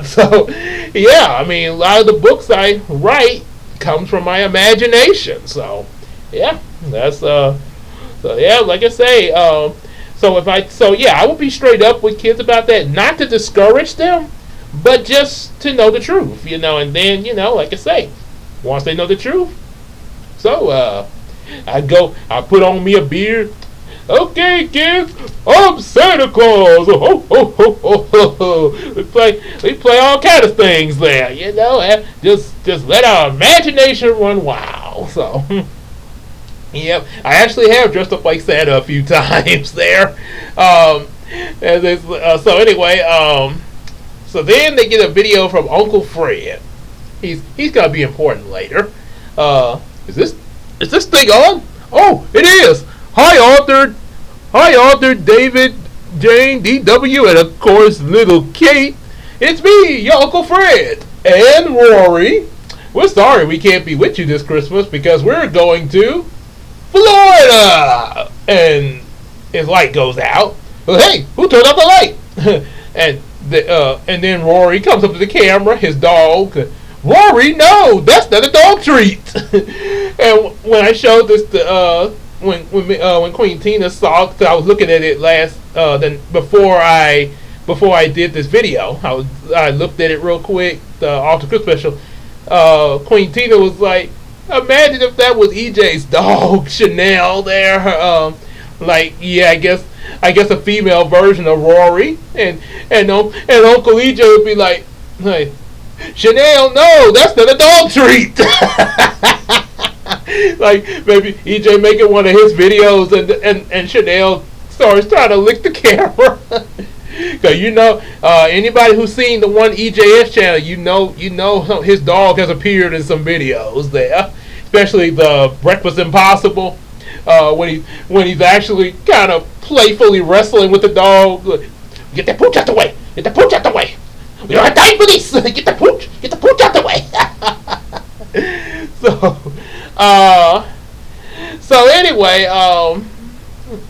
[SPEAKER 1] of the books I write comes from my imagination. So, yeah, that's like I say. I would be straight up with kids about that, not to discourage them, but just to know the truth, and then, like I say, once they know the truth, so I put on me a beard. Okay, kids, I'm Santa Claus. Ho, ho, ho, ho, ho, ho. We play all kind of things there, and just let our imagination run wild. So, yep, I actually have dressed up like Santa a few times there. So then they get a video from Uncle Fred. He's gonna be important later. Is this thing on? Oh, it is. Hi, Arthur. Hi, Arthur, David, Jane, DW, and of course, little Kate. It's me, your Uncle Fred, and Rory. We're sorry we can't be with you this Christmas because we're going to Florida! And his light goes out. Well, hey, who turned off the light? and then Rory comes up to the camera, his dog. Rory, no, that's not a dog treat. And when I showed this to when Queen Tina saw, cause I was looking at it then before I did this video, I looked at it real quick, the Alter Christmas special. Queen Tina was like, imagine if that was EJ's dog, Chanel. There, yeah, I guess a female version of Rory, and Uncle EJ would be like, Chanel, no, that's not a dog treat. Like maybe EJ making one of his videos and Chanel starts trying to lick the camera. Cause anybody who's seen the one EJS channel, you know his dog has appeared in some videos there, especially the Breakfast Impossible, when he's actually kind of playfully wrestling with the dog. Get that pooch out the way! Get the pooch out the way! We don't have time for this! Get the pooch out the way! So anyway,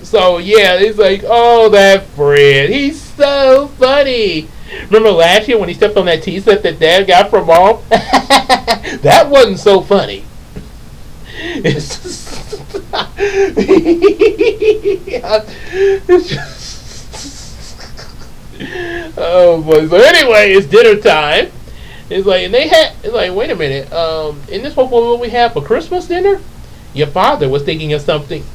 [SPEAKER 1] so yeah, he's like, oh, that Fred, he's so funny. Remember last year when he stepped on that tea set that Dad got from Mom? That wasn't so funny. It's oh boy. So anyway, it's dinner time. It's like, wait a minute. Isn't this what we have for Christmas dinner? Your father was thinking of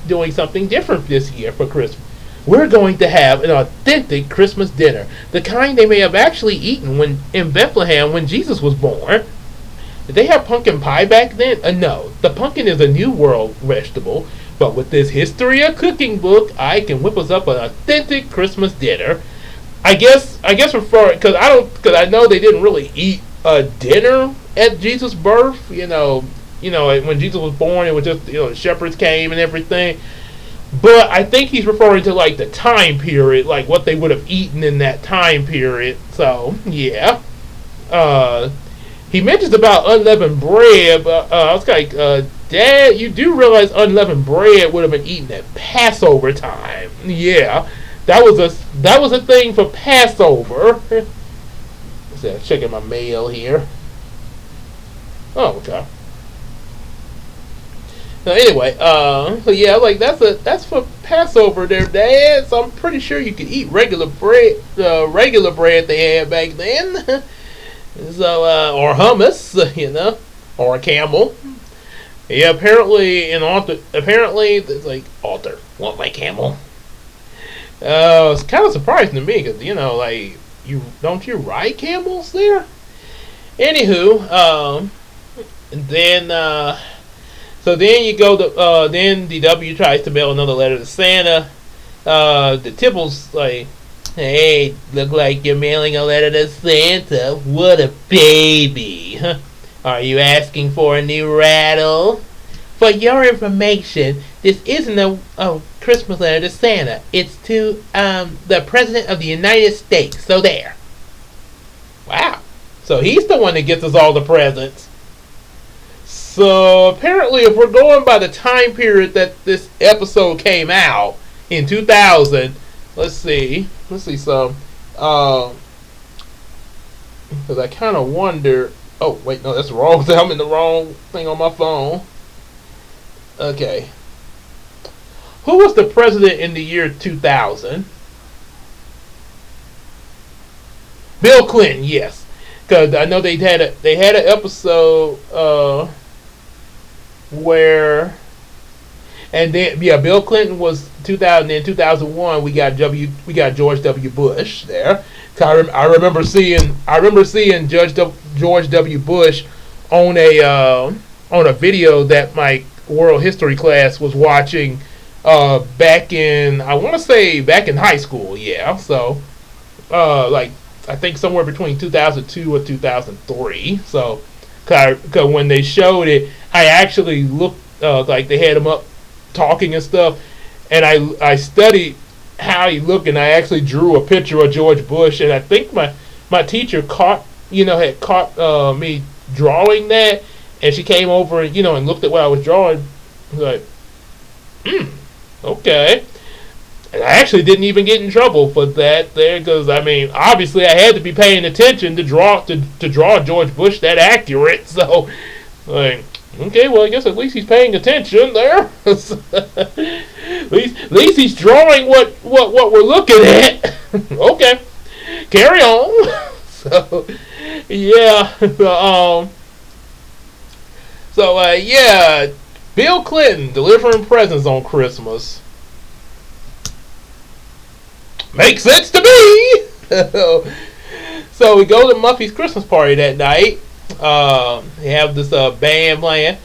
[SPEAKER 1] doing something different this year for Christmas. We're going to have an authentic Christmas dinner, the kind they may have actually eaten in Bethlehem when Jesus was born. Did they have pumpkin pie back then? No, the pumpkin is a New World vegetable. But with this history of cooking book, I can whip us up an authentic Christmas dinner. I guess because I know they didn't really eat a dinner at Jesus' birth. When Jesus was born, it was just the shepherds came and everything. But I think he's referring to like the time period, like what they would have eaten in that time period. So yeah, he mentions about unleavened bread. But I was like, Dad, you do realize unleavened bread would have been eaten at Passover time? Yeah, that was a thing for Passover. Let's checking my mail here. Oh, okay. Now, anyway, so yeah, like that's for Passover there, Dad. So I'm pretty sure you could eat regular bread they had back then. So or hummus, or a camel. Yeah, apparently it's like Alter want my camel. It's kind of surprising to me because like you ride camels there. Anywho, then. So then you go to then DW tries to mail another letter to Santa. The Tibble's like, hey, look like you're mailing a letter to Santa. What a baby. Are you asking for a new rattle? For your information, this isn't a Christmas letter to Santa. It's to the President of the United States. So there. Wow. So he's the one that gets us all the presents. So apparently, if we're going by the time period that this episode came out in 2000, let's see some. Because I kind of wonder. Oh wait, no, that's wrong. I'm in the wrong thing on my phone. Okay. Who was the president in the year 2000? Bill Clinton, yes. Because I know they had an episode. Where and then Bill Clinton was 2000 and 2001 we got George W. Bush there. I remember seeing George W. Bush on a video that my world history class was watching back in high school. Yeah, so like I think somewhere between 2002 or 2003. So cause when they showed it, I actually looked like they had him up talking and stuff, and I studied how he looked, and I actually drew a picture of George Bush, and I think my teacher caught had caught me drawing that, and she came over and and looked at what I was drawing, like, okay. And I actually didn't even get in trouble for that there, because I mean, obviously I had to be paying attention to draw George Bush that accurate. So, like, okay, well, I guess at least he's paying attention there. at least he's drawing what we're looking at. Okay, carry on. So, yeah. Yeah, Bill Clinton delivering presents on Christmas. Makes sense to me. So we go to Muffy's Christmas party that night. They have this band playing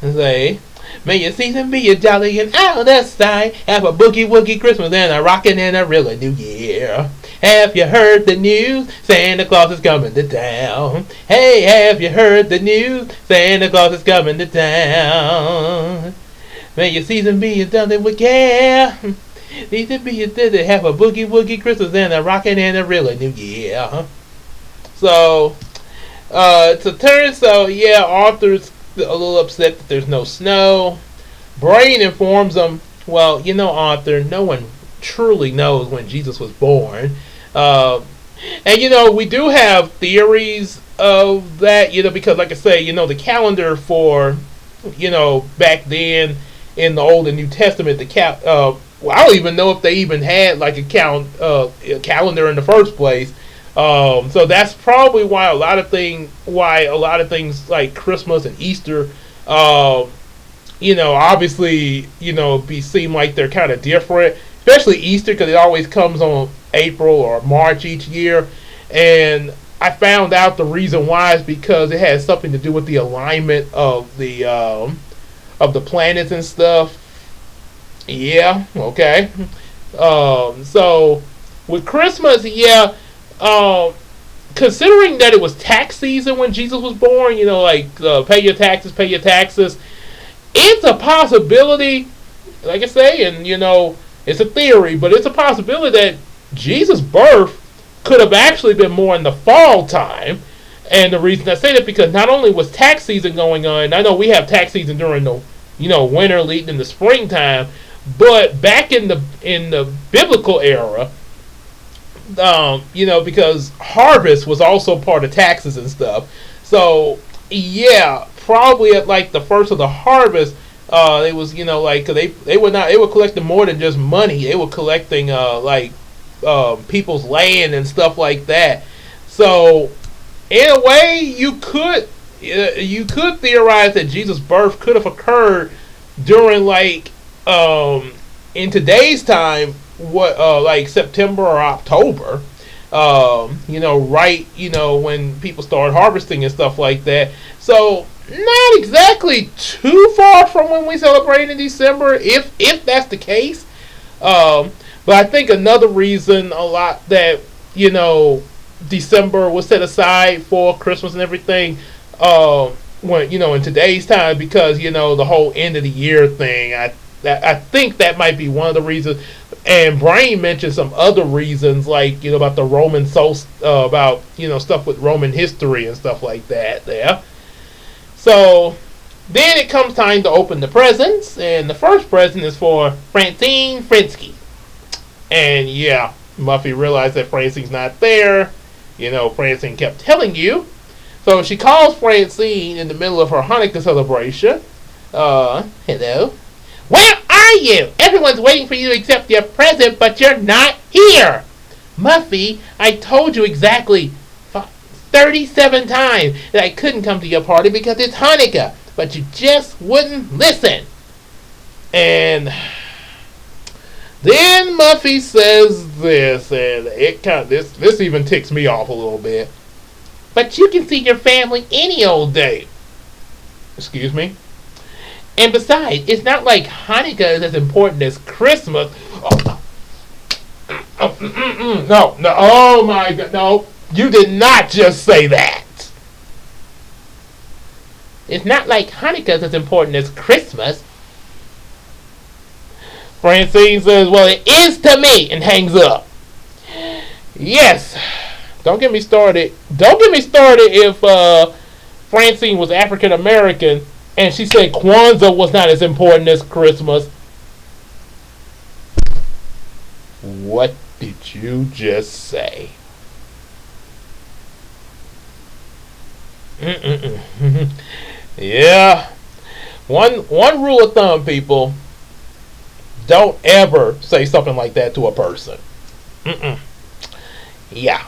[SPEAKER 1] and say, "May your season be a jolly and out of sight. Have a boogie woogie Christmas and a rockin' and a real New Year. Have you heard the news? Santa Claus is coming to town. Hey, have you heard the news? Santa Claus is coming to town. May your season be a jolly with care. Need to be a have a boogie woogie Christmas and a rockin' and a real New Year." So it's a turn. So yeah, Arthur's a little upset that there's no snow. Brain informs him, well, Arthur, no one truly knows when Jesus was born. And we do have theories of that, because like I say, the calendar for, back then in the Old and New Testament, I don't even know if they even had like a calendar in the first place. So that's probably why a lot of things like Christmas and Easter, obviously, seem like they're kind of different, especially Easter, because it always comes on April or March each year. And I found out the reason why is because it has something to do with the alignment of the planets and stuff. Yeah, okay. So with Christmas, yeah, considering that it was tax season when Jesus was born, pay your taxes. It's a possibility, like I say, and it's a theory, but it's a possibility that Jesus' birth could have actually been more in the fall time. And the reason I say that, because not only was tax season going on, I know we have tax season during the winter leading into springtime, but back in the biblical era, because harvest was also part of taxes and stuff. So yeah, probably at like the first of the harvest, it was they were collecting more than just money. They were collecting people's land and stuff like that. So in a way, you could theorize that Jesus' birth could have occurred during in today's time, like September or October, when people start harvesting and stuff like that. So not exactly too far from when we celebrate in December, if that's the case. But I think another reason a lot that December was set aside for Christmas and everything, when in today's time, because the whole end of the year thing. I think that might be one of the reasons. And Brain mentioned some other reasons, like about the Roman about stuff with Roman history and stuff like that. There. So then it comes time to open the presents, and the first present is for Francine Frinsky. And yeah, Muffy realized that Francine's not there. Francine kept telling you. So she calls Francine in the middle of her Hanukkah celebration. Hello. Where are you? Everyone's waiting for you to accept your present, but you're not here. Muffy, I told you exactly 37 times that I couldn't come to your party because it's Hanukkah, but you just wouldn't listen. And then Muffy says this, and this even ticks me off a little bit. But you can see your family any old day. Excuse me? And besides, it's not like Hanukkah is as important as Christmas. No, oh my God, no. You did not just say that. It's not like Hanukkah is as important as Christmas. Francine says, well, it is to me, and hangs up. Yes. Don't get me started. Don't get me started if Francine was African American and she said Kwanzaa was not as important as Christmas. What did you just say? Yeah. One rule of thumb, people. Don't ever say something like that to a person. Yeah.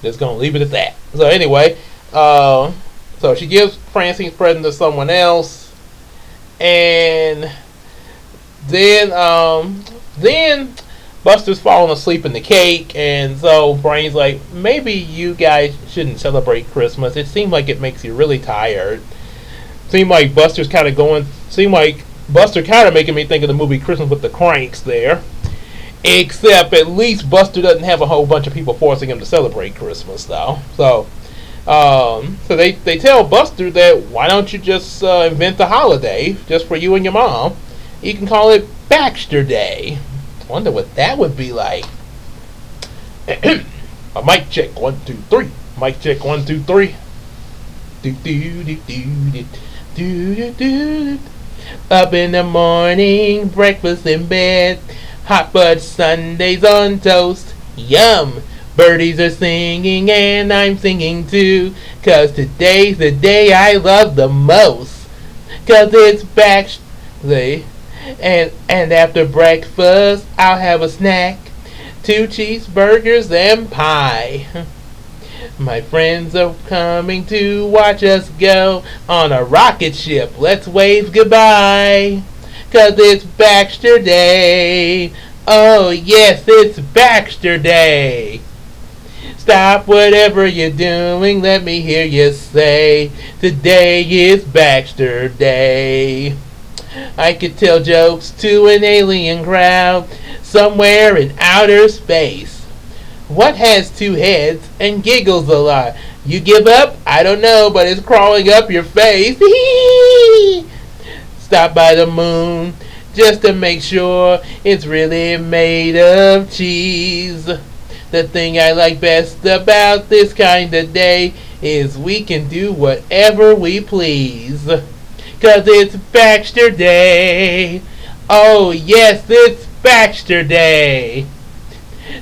[SPEAKER 1] Just gonna leave it at that. So anyway, so she gives Francine's present to someone else, and then Buster's falling asleep in the cake, and so Brain's like, maybe you guys shouldn't celebrate Christmas. It seems like it makes you really tired. Seemed like Buster kind of making me think of the movie Christmas with the Cranks there. Except at least Buster doesn't have a whole bunch of people forcing him to celebrate Christmas, though. So they tell Buster that why don't you just invent a holiday just for you and your mom? You can call it Baxter Day. Wonder what that would be like. A mic check, 1, 2, 3. Mic check, 1, 2, 3. Do do do do do do do. Up in the morning, breakfast in bed. Hot fudge sundaes on toast. Yum! Birdies are singing and I'm singing too. 'Cause today's the day I love the most. 'Cause it's Baxter Day. And after breakfast, I'll have a snack. 2 cheeseburgers and pie. My friends are coming to watch us go on a rocket ship. Let's wave goodbye. 'Cause it's Baxter Day. Oh yes, it's Baxter Day. Stop whatever you're doing, let me hear you say, today is Baxter Day. I could tell jokes to an alien crowd somewhere in outer space. What has 2 heads and giggles a lot? You give up? I don't know, but it's crawling up your face. Stop by the moon just to make sure it's really made of cheese. The thing I like best about this kind of day is we can do whatever we please. 'Cause it's Baxter Day. Oh yes, it's Baxter Day.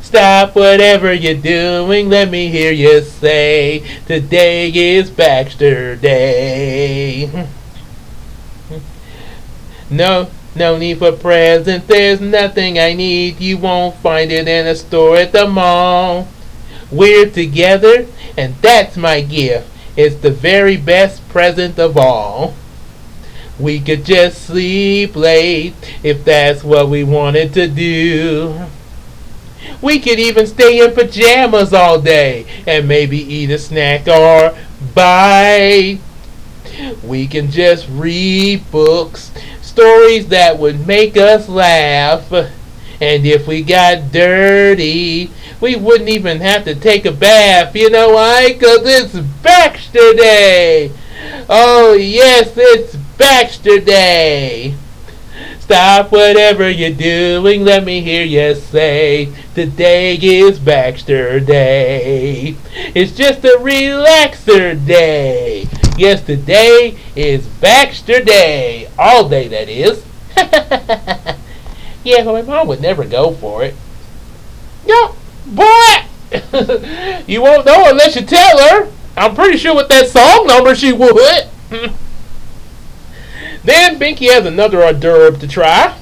[SPEAKER 1] Stop whatever you're doing, let me hear you say, today is Baxter Day. No need for presents, there's nothing I need. You won't find it in a store at the mall. We're together, and that's my gift. It's the very best present of all. We could just sleep late if that's what we wanted to do. We could even stay in pajamas all day and maybe eat a snack or bite. We can just read books, stories that would make us laugh. And if we got dirty, we wouldn't even have to take a bath. You know why? 'Cause it's Baxter Day. Oh yes, it's Baxter Day. Stop whatever you're doing, let me hear you say, today is Baxter Day. It's just a relaxer day. Yes, today is Baxter Day. All day, that is. Yeah, but my mom would never go for it. Yo, boy! You won't know unless you tell her. I'm pretty sure with that song number she would. Then Binky has another hors d'oeuvre to try,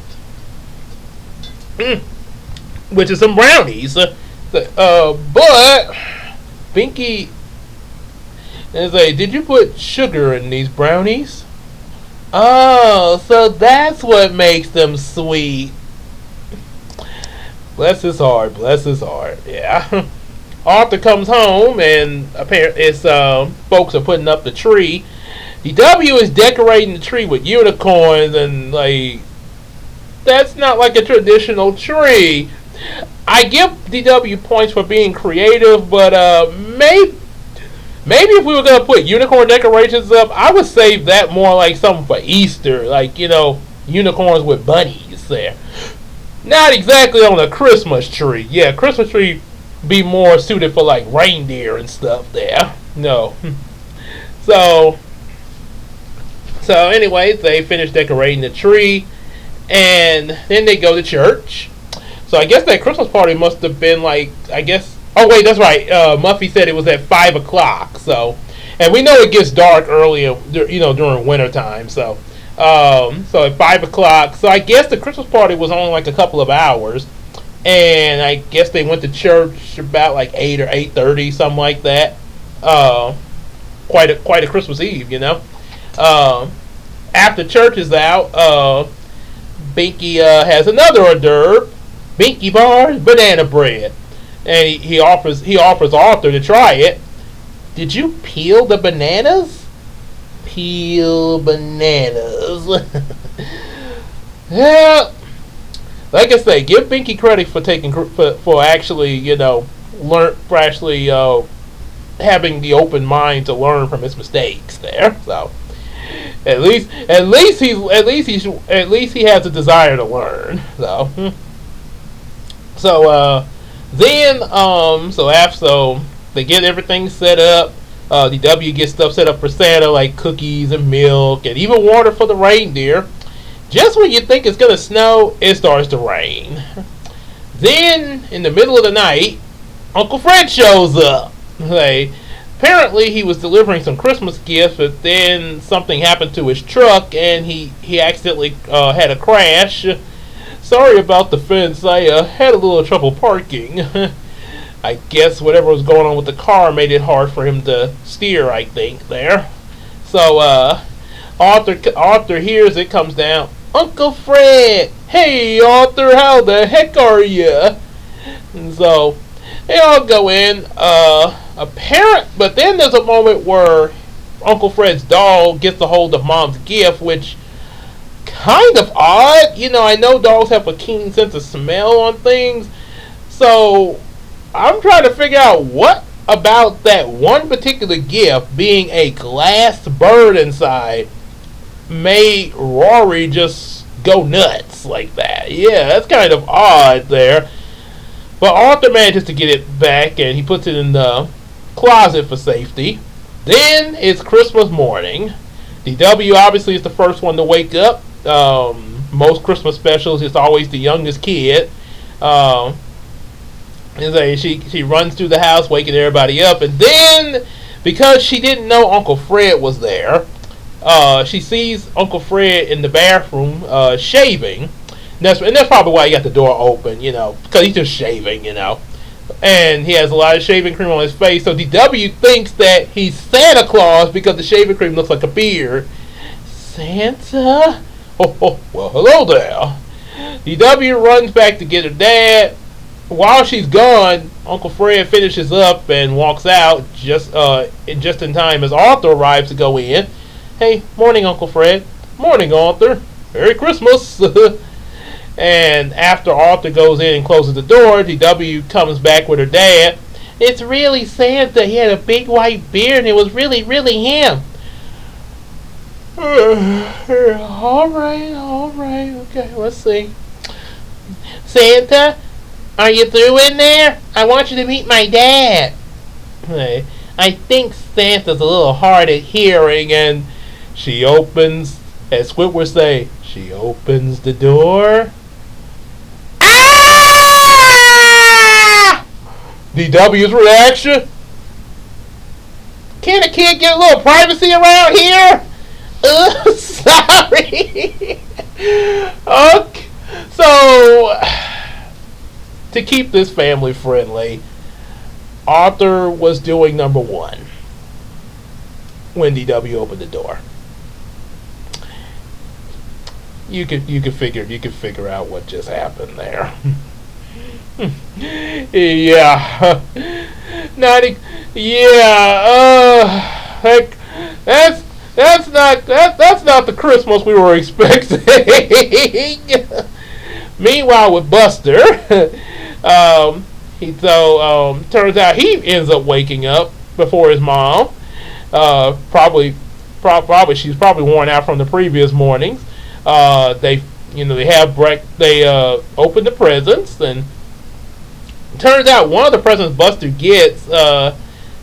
[SPEAKER 1] which is some brownies. But Binky is like, did you put sugar in these brownies? Oh, so that's what makes them sweet. Bless his heart, yeah. Arthur comes home and apparently his folks are putting up the tree. DW is decorating the tree with unicorns and like that's not like a traditional tree. I give DW points for being creative, but maybe if we were gonna put unicorn decorations up, I would save that more like something for Easter, like unicorns with bunnies there. Not exactly on a Christmas tree. Yeah, Christmas tree be more suited for like reindeer and stuff there. No. So anyways, they finish decorating the tree and then they go to church. So I guess that Christmas party must have been like, I guess. Oh wait, that's right. Muffy said it was at 5 o'clock. So, and we know it gets dark early, during winter time. So at 5 o'clock. So I guess the Christmas party was only like a couple of hours, and I guess they went to church about like 8 or 8:30, something like that. Uh, quite a Christmas Eve, After church is out, Binky has another hors d'oeuvre. Binky bars banana bread, and he offers Arthur to try it. Did you peel the bananas? Peel bananas. Yeah, like I say, give Binky credit for actually having the open mind to learn from his mistakes there. So at least he has a desire to learn. So they get everything set up. The W gets stuff set up for Santa, like cookies and milk and even water for the reindeer. Just when you think it's gonna snow, it starts to rain. Then, in the middle of the night, Uncle Fred shows up. Apparently he was delivering some Christmas gifts, but then something happened to his truck and he accidentally had a crash. Sorry about the fence, I had a little trouble parking. I guess whatever was going on with the car made it hard for him to steer, I think, there. So, Arthur hears it, comes down. Uncle Fred! Hey, Arthur, how the heck are you? And so, they all go in. But then there's a moment where Uncle Fred's dog gets a hold of Mom's gift, which kind of odd. I know dogs have a keen sense of smell on things. So, I'm trying to figure out what about that one particular gift being a glass bird inside made Rory just go nuts like that. Yeah, that's kind of odd there. But Arthur manages to get it back and he puts it in the closet for safety. Then it's Christmas morning. DW obviously is the first one to wake up. Most Christmas specials, it's always the youngest kid. She runs through the house, waking everybody up, and then because she didn't know Uncle Fred was there, she sees Uncle Fred in the bathroom shaving. And that's probably why he got the door open, because he's just shaving, and he has a lot of shaving cream on his face. So DW thinks that he's Santa Claus because the shaving cream looks like a beard. Santa? Oh, well, hello there. DW runs back to get her dad. While she's gone, Uncle Fred finishes up and walks out just in time as Arthur arrives to go in. Hey, morning, Uncle Fred. Morning, Arthur. Merry Christmas. And after Arthur goes in and closes the door, DW comes back with her dad. It's really Santa. He had a big white beard and it was really, really him. All right. Okay, let's see. Santa, are you through in there? I want you to meet my dad. I think Santa's a little hard of hearing, and she opens, as Squid would say, she opens the door. Ah! DW's reaction. Can a kid get a little privacy around here? Sorry. Okay. So, to keep this family friendly, Arthur was doing number one when DW opened the door. You could figure out what just happened there. Yeah. Heck, that's not the Christmas we were expecting. Meanwhile, with Buster, turns out he ends up waking up before his mom. Probably she's probably worn out from the previous mornings. They They have they open the presents, and it turns out one of the presents Buster gets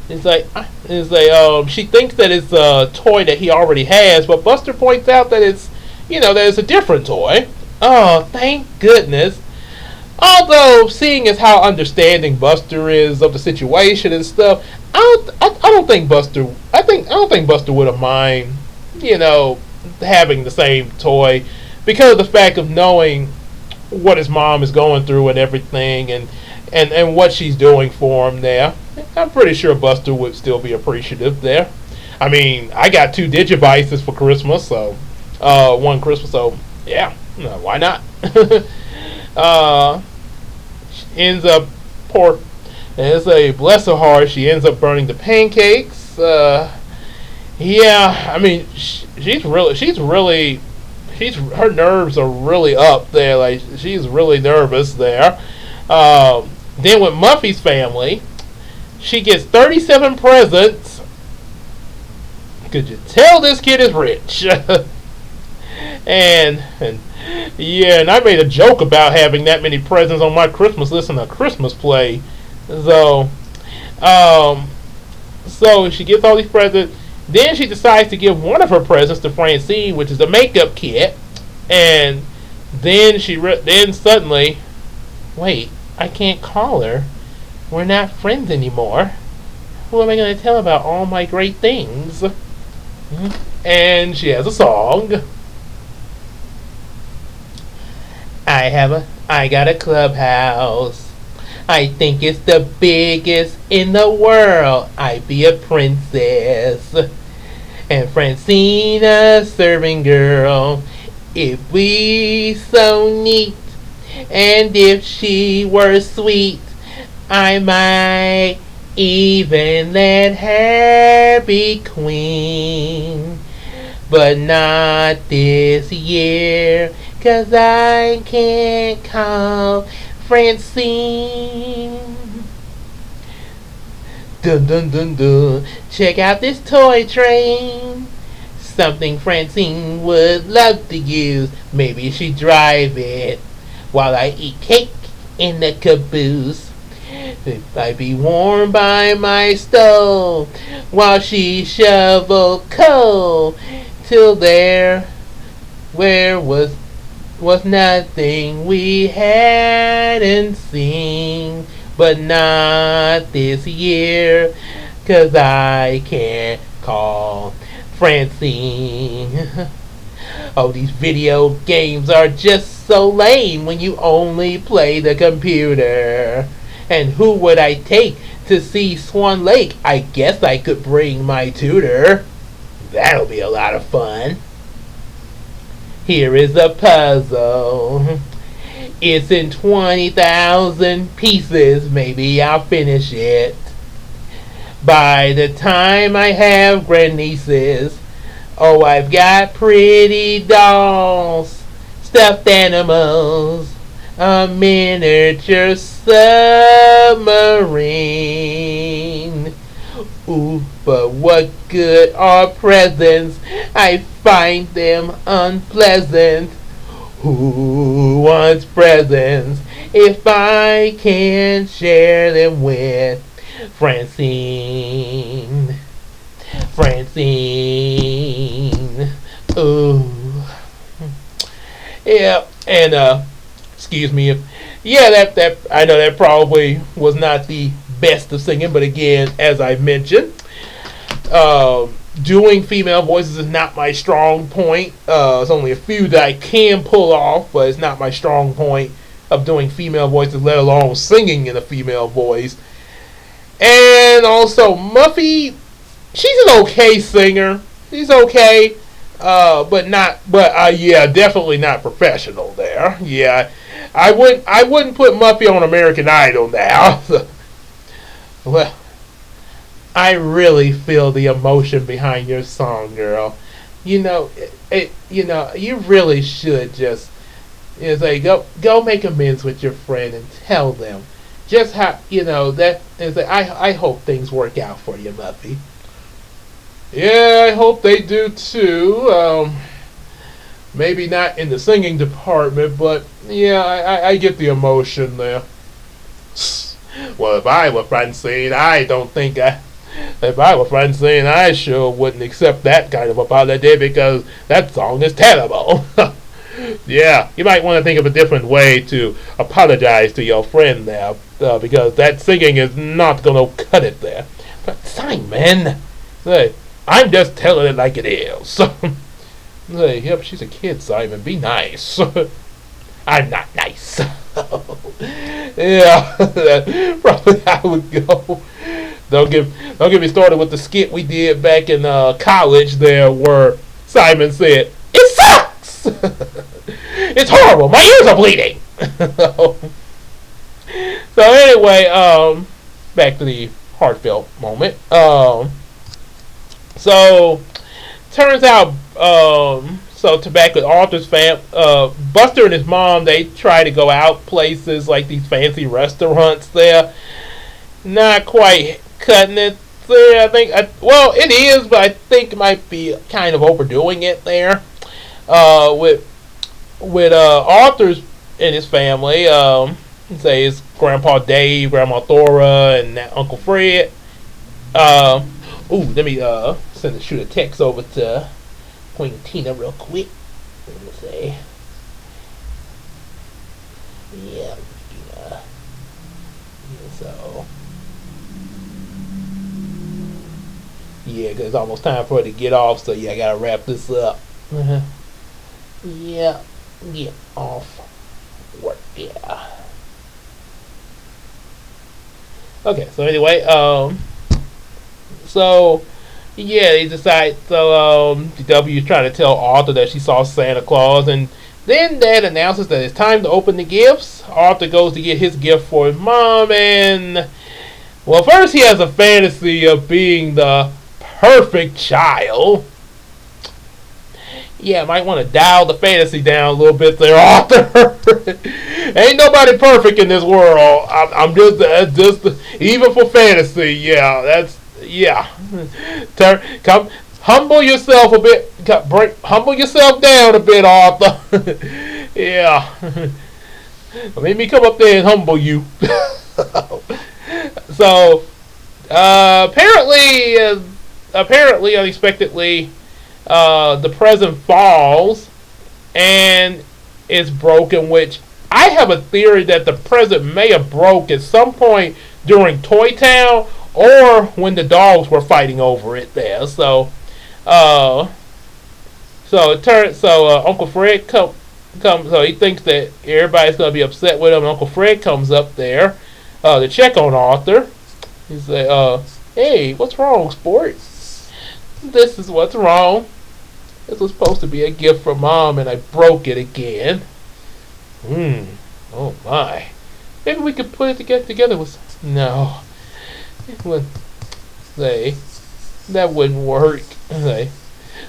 [SPEAKER 1] she thinks that it's a toy that he already has, but Buster points out that it's a different toy. Oh, thank goodness. Although, seeing as how understanding Buster is of the situation and stuff, I don't think Buster. I don't think Buster would have mind, having the same toy, because of the fact of knowing what his mom is going through and everything, and what she's doing for him there. I'm pretty sure Buster would still be appreciative there. I mean, I got 2 Digivices for Christmas, so one Christmas, so yeah, why not? She ends up bless her heart, she ends up burning the pancakes. Yeah, I mean, her nerves are really up there. Like, she's really nervous there. Then with Muffy's family, she gets 37 presents. Could you tell this kid is rich? and yeah, and I made a joke about having that many presents on my Christmas list in a Christmas play. So she gets all these presents. Then she decides to give one of her presents to Francine, which is a makeup kit. And then then suddenly, wait, I can't call her. We're not friends anymore. Who am I going to tell about all my great things? And she has a song. I got a clubhouse. I think it's the biggest in the world. I be a princess. And Francine a serving girl. If we so neat, and if she were sweet, I might even let her be queen. But not this year, 'cause I can't call Francine. Dun dun dun dun. Check out this toy train. Something Francine would love to use. Maybe she'd drive it while I eat cake in the caboose. I'd be warm by my stove while she shoveled coal, till there where was nothing we hadn't seen. But not this year, 'cause I can't call Francine. Oh, these video games are just so lame when you only play the computer. And who would I take to see Swan Lake? I guess I could bring my tutor. That'll be a lot of fun. Here is a puzzle. It's in 20,000 pieces. Maybe I'll finish it by the time I have grandnieces. Oh, I've got pretty dolls, stuffed animals, a miniature submarine. Ooh, but what good are presents? I find them unpleasant. Who wants presents if I can't share them with Francine? Francine. Ooh. Yeah, and excuse me. Yeah, that I know that probably was not the best of singing, but again, as I mentioned, doing female voices is not my strong point. There's only a few that I can pull off, but it's not my strong point of doing female voices, let alone singing in a female voice. And also, Muffy, she's an okay singer. She's okay, but yeah, definitely not professional there. Yeah, I wouldn't put Muffy on American Idol now. Well, I really feel the emotion behind your song, girl. You really should just say go make amends with your friend and tell them just how that is. I hope things work out for you, Muffy. Yeah, I hope they do too. Maybe not in the singing department, but yeah, I get the emotion there. Well, if I were Francine, I don't think I. If I were Francine, I sure wouldn't accept that kind of apology because that song is terrible. Yeah, you might want to think of a different way to apologize to your friend there, because that singing is not going to cut it there. But Simon, say, I'm just telling it like it is. Say, yep, she's a kid, Simon. Be nice. I'm not nice. Yeah, that's probably how it would go. Don't get me started with the skit we did back in college there, where Simon said, "It sucks. It's horrible. My ears are bleeding." So anyway, back to the heartfelt moment. So turns out, so to back with Arthur's Buster and his mom, they try to go out places like these fancy restaurants there. Not quite cutting it there. I think, well, it is, but I think it might be kind of overdoing it there. With Arthur's and his family, say his Grandpa Dave, Grandma Thora, and Uncle Fred. Let me shoot a text over to Queen Tina real quick. Let me see. Yeah, so yeah, cause it's almost time for her to get off. So yeah, I gotta wrap this up. Yeah, get off work. Yeah. Okay, so anyway, so yeah, they decide. So W is trying to tell Arthur that she saw Santa Claus, and then Dad announces that it's time to open the gifts. Arthur goes to get his gift for his mom, and well, first he has a fantasy of being the perfect child. Yeah, might want to dial the fantasy down a little bit there, Arthur. Ain't nobody perfect in this world. I'm just even for fantasy. Yeah, come, humble yourself a bit. Humble yourself down a bit, Arthur. Yeah, let me come up there and humble you. So, apparently, unexpectedly, the present falls and is broken, which I have a theory that the present may have broke at some point during Toy Town or when the dogs were fighting over it there. So Uncle Fred comes, so he thinks that everybody's gonna be upset with him. Uncle Fred comes up there to check on Arthur. He said, "Hey, what's wrong, sport? This is what's wrong. This was supposed to be a gift from Mom, and I broke it again. Oh my. Maybe we could put it together with... No. It would... That wouldn't work.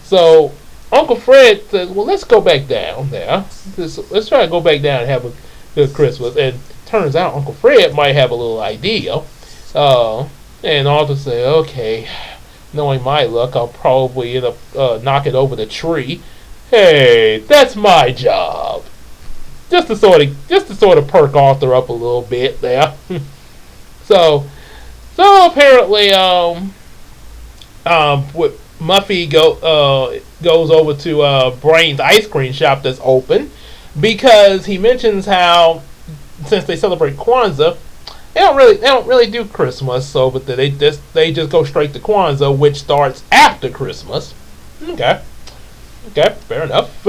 [SPEAKER 1] So, Uncle Fred says, well, let's go back down there. Let's try to go back down and have a good Christmas. And turns out Uncle Fred might have a little idea. And Arthur said, okay... Knowing my luck, I'll probably end up knocking over the tree. Hey, that's my job. Just to sort of perk Arthur up a little bit there. So apparently, Muffy goes over to Brain's ice cream shop that's open because he mentions how since they celebrate Kwanzaa. They don't really do Christmas, so but they just go straight to Kwanzaa, which starts after Christmas. Okay, fair enough.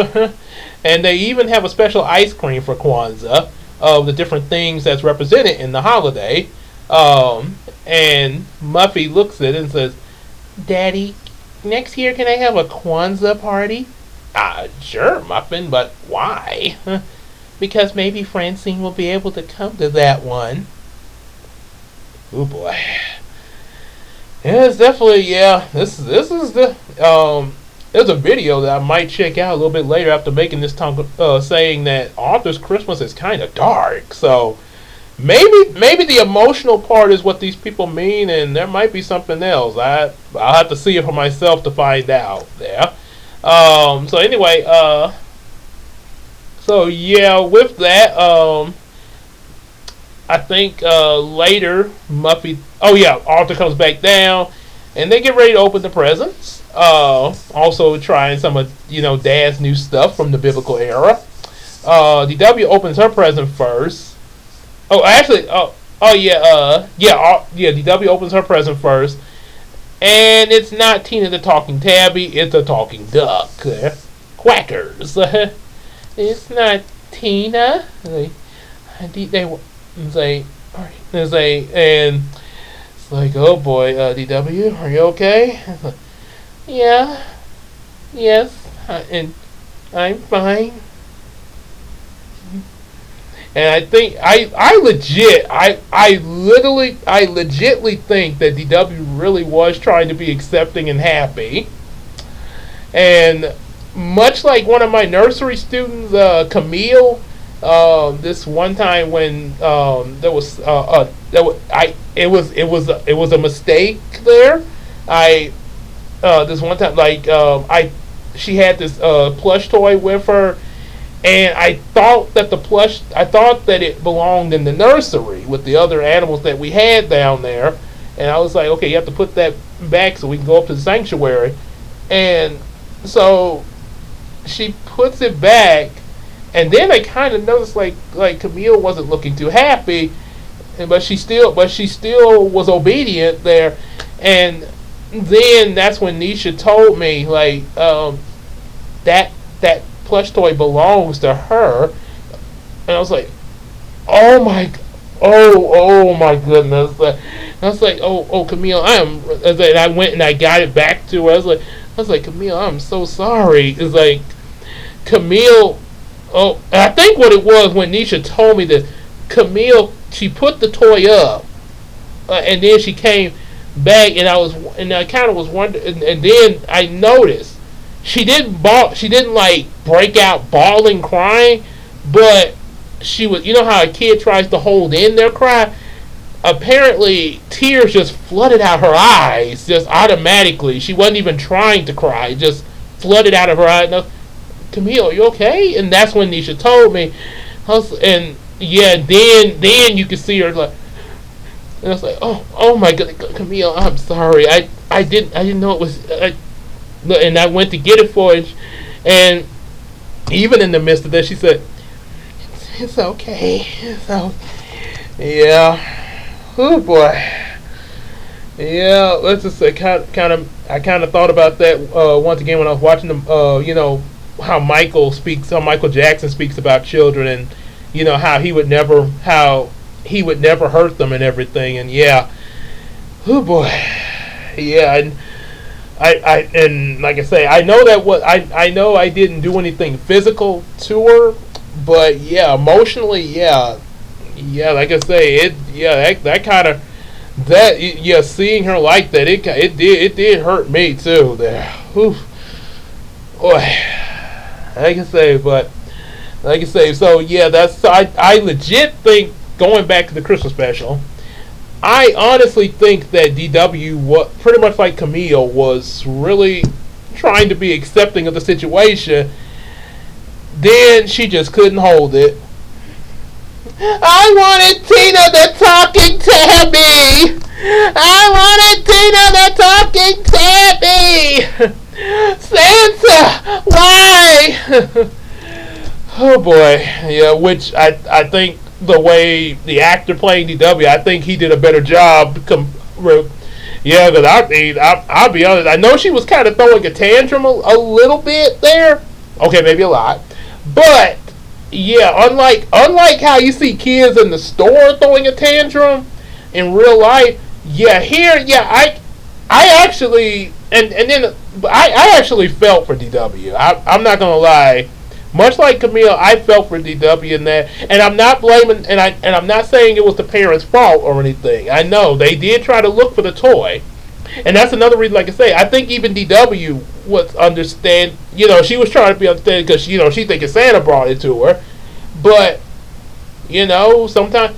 [SPEAKER 1] And they even have a special ice cream for Kwanzaa of the different things that's represented in the holiday. And Muffy looks at it and says, "Daddy, next year can I have a Kwanzaa party?" Sure, Muffin, but why? Because maybe Francine will be able to come to that one. Oh boy. Yeah, it's definitely, this is the there's a video that I might check out a little bit later after making this talk, saying that Arthur's Christmas is kind of dark. So maybe the emotional part is what these people mean, and there might be something else. I'll have to see it for myself to find out there. So anyway, So yeah, with that, I think later Muffy. Oh yeah, Arthur comes back down, and they get ready to open the presents. Also trying some of Dad's new stuff from the biblical era. DW opens her present first. Oh, actually, oh yeah, yeah. DW opens her present first, and it's not Tina the talking tabby; it's a talking duck. Quackers. It's not Tina. They say, and it's like, oh boy, DW, are you okay? Yeah, yes, and I'm fine. And I think I legitly think that DW really was trying to be accepting and happy. And much like one of my nursery students, Camille, this one time when it was a mistake there. I this one time she had this plush toy with her, and I thought that it belonged in the nursery with the other animals that we had down there, and I was like, okay, you have to put that back so we can go up to the sanctuary, and so she puts it back, and then I kind of noticed like Camille wasn't looking too happy, but she still was obedient there, and then that's when Nisha told me that plush toy belongs to her, and I was like, oh my goodness. I was like, oh Camille, and I went and I got it back to her. I was like, Camille, I'm so sorry. It's like Camille. Oh, I think what it was when Nisha told me that Camille, she put the toy up, and then she came back, and I kind of was wondering, and then I noticed she didn't like break out bawling, crying, but she was. You know how a kid tries to hold in their cry? Apparently, tears just flooded out her eyes, just automatically. She wasn't even trying to cry; it just flooded out of her eyes. Now, Camille, are you okay? And that's when Nisha told me, and yeah, then you could see her like, and I was like, oh my God, Camille, I'm sorry, I didn't know it was, and I went to get it for her, and even in the midst of that, she said, it's okay, so yeah. Oh boy. Yeah, let's just say I kind of thought about that once again when I was watching them. How Michael Jackson speaks about children, and how he would never hurt them and everything. And yeah, oh boy, yeah. And and like I say, I know that I know I didn't do anything physical to her, but yeah, emotionally, yeah. Like I say, that kind of seeing her like that, it did hurt me too. There, whew. Boy, like I say, so yeah, I legit think, going back to the Christmas special, I honestly think that DW, pretty much like Camille, was really trying to be accepting of the situation. Then she just couldn't hold it. I wanted Tina the talking tabby. I wanted Tina the talking tabby. Santa, why? Oh boy, yeah. Which I think the way the actor playing DW, I think he did a better job. Yeah, because I'll be honest. I know she was kind of throwing a tantrum a little bit there. Okay, maybe a lot, but. Yeah, unlike how you see kids in the store throwing a tantrum in real life, yeah, here, yeah, I actually, and then I actually felt for DW. I'm not gonna lie, much like Camille, I felt for DW in that, and I'm not blaming, and I'm not saying it was the parents' fault or anything. I know they did try to look for the toy, and that's another reason. Like I say, I think even DW was understand. She was trying to be understanding because she thinking Santa brought it to her, but sometimes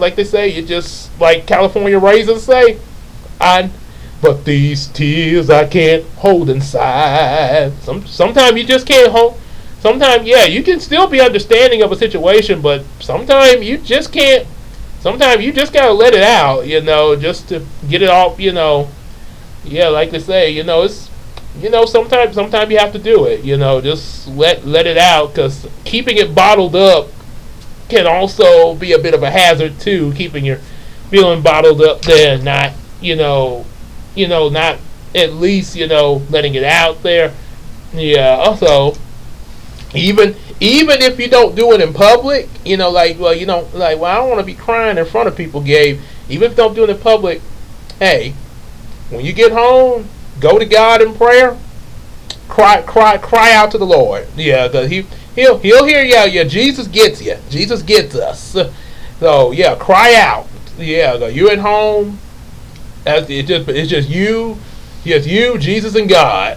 [SPEAKER 1] like they say, you just like California raisins say, but these tears I can't hold inside. Sometimes you just can't hold. Sometimes, yeah, you can still be understanding of a situation, but sometimes you just can't. Sometimes you just gotta let it out, just to get it off, Yeah, like they say, it's, sometimes you have to do it, just let it out, because keeping it bottled up can also be a bit of a hazard too. Keeping your feeling bottled up there, not, not at least, letting it out there. Yeah. Also, even if you don't do it in public, I don't want to be crying in front of people, Gabe. Even if you don't do it in public, hey, when you get home, go to God in prayer. Cry out to the Lord. Yeah, because he'll hear you. Yeah, Jesus gets you. Jesus gets us. So yeah, cry out. Yeah, you're at home. It's just you, Jesus, and God.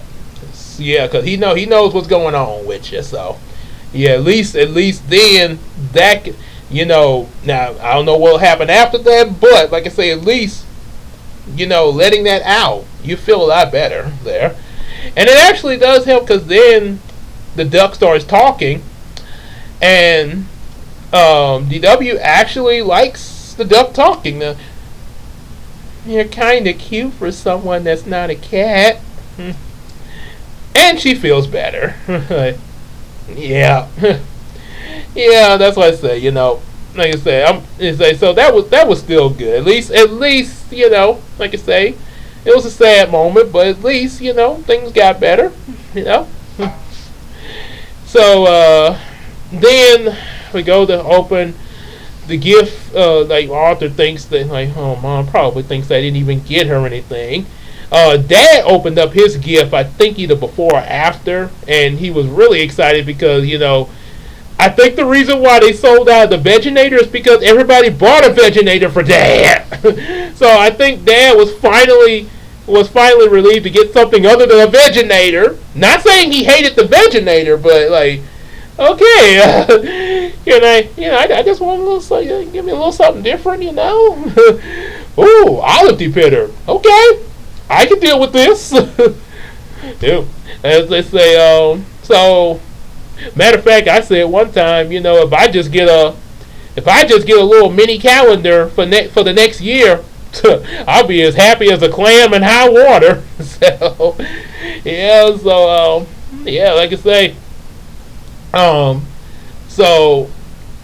[SPEAKER 1] Yeah, because he knows what's going on with you. So yeah, at least then that now I don't know what'll happen after that, but like I say, at least letting that out, you feel a lot better there. And it actually does help, because then the duck starts talking, and DW actually likes the duck talking. You're kind of cute for someone that's not a cat. And she feels better. Yeah. Yeah, that's what I say, Like I say, so that was still good. At least, like I say, it was a sad moment, but at least, things got better, So, then we go to open the gift. Like Arthur thinks that, Mom probably thinks I didn't even get her anything. Dad opened up his gift, I think either before or after, and he was really excited because, I think the reason why they sold out the Veginator is because everybody bought a Veginator for Dad. So I think Dad was finally relieved to get something other than a Veginator. Not saying he hated the Veginator, but okay, I just want a little something. Give me a little something different, Ooh, olive depender. Okay, I can deal with this. Yeah, as they say. So, matter of fact, I said one time, if I just get a little mini calendar for the next year, I'll be as happy as a clam in high water. So, yeah. So, yeah, like I say. So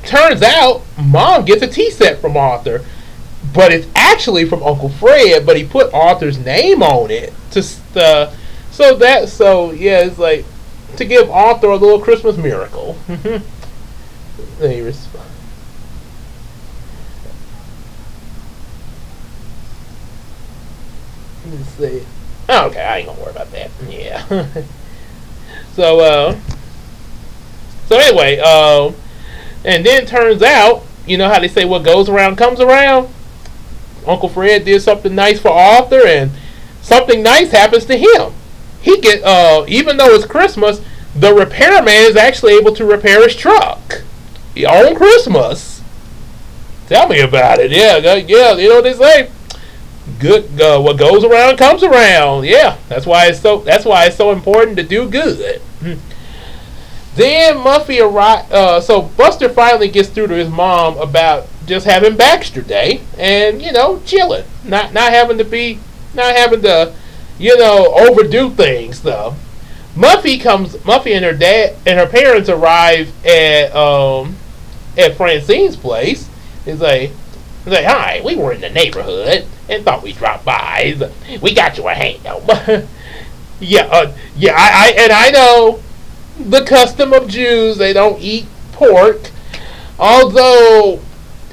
[SPEAKER 1] turns out Mom gets a tea set from Arthur, but it's actually from Uncle Fred. But he put Arthur's name on it it's like to give Arthur a little Christmas miracle. Let me respond. Let's see. Okay, I ain't gonna worry about that. Yeah. So anyway, and then it turns out, how they say what goes around comes around. Uncle Fred did something nice for Arthur, and something nice happens to him. He even though it's Christmas, the repairman is actually able to repair his truck on Christmas. Tell me about it. Yeah, what they say. Good. What goes around comes around. Yeah, that's why it's so important to do good. Then Muffy arrived. So Buster finally gets through to his mom about just having Baxter Day and chilling, not having to overdo things though. Muffy and her dad and her parents arrive at Francine's place. It's like, hi, we were in the neighborhood and thought we'd drop by. We got you a handout. I know the custom of Jews, they don't eat pork. Although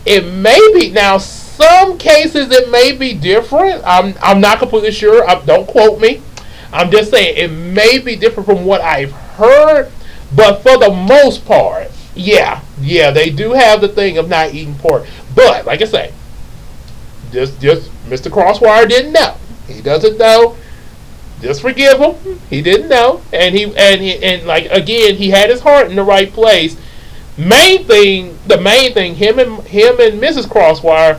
[SPEAKER 1] it may be now, some cases it may be different. I'm not completely sure. Don't quote me. I'm just saying it may be different from what I've heard, but for the most part, yeah, they do have the thing of not eating pork. But like I say, just Mr. Crosswire didn't know. He doesn't know. Just forgive him. He didn't know, and he again, he had his heart in the right place. The main thing, him and Mrs. Crosswire,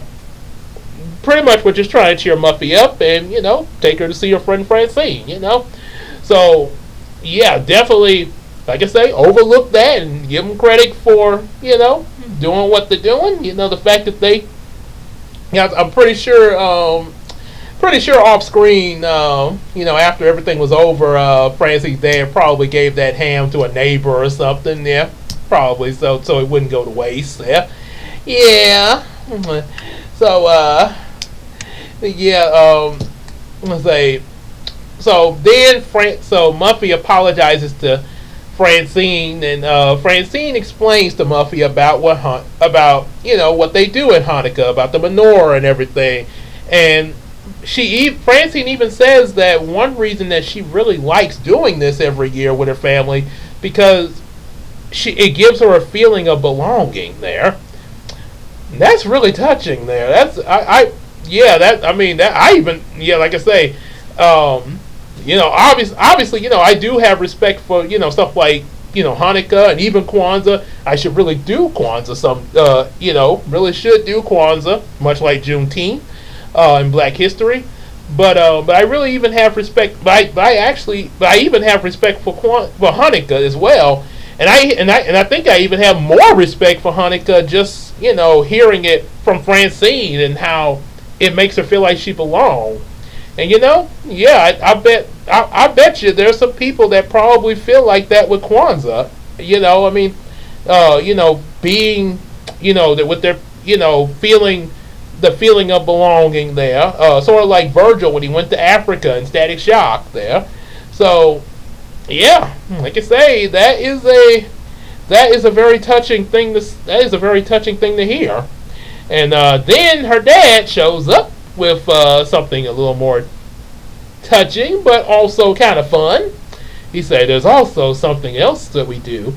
[SPEAKER 1] pretty much we're just trying to cheer Muffy up and take her to see her friend Francine. So yeah, definitely. Like I say, overlook that and give them credit for doing what they're doing. The fact that they, I'm pretty sure off screen, after everything was over, Francine's dad probably gave that ham to a neighbor or something. Yeah, probably so it wouldn't go to waste. Yeah. So let's say. So then so Muffy apologizes to Francine, and Francine explains to Muffy about what they do at Hanukkah, about the menorah and everything, and Francine even says that one reason that she really likes doing this every year with her family because it gives her a feeling of belonging there. And that's really touching there. That's like I say. Obviously, I do have respect for, stuff like, Hanukkah and even Kwanzaa. I should really do Kwanzaa really should do Kwanzaa, much like Juneteenth in Black History. But I really even have respect. I even have respect for Hanukkah as well. And I think I even have more respect for Hanukkah just, hearing it from Francine and how it makes her feel like she belongs. And I bet you there's some people that probably feel like that with Kwanzaa. Being, that with their, feeling the feeling of belonging there. Sort of like Virgil when he went to Africa in Static Shock there. So, yeah, like I say, that is a very touching thing to hear. And then her dad shows up with something a little more touching, but also kind of fun. He said, "There's also something else that we do.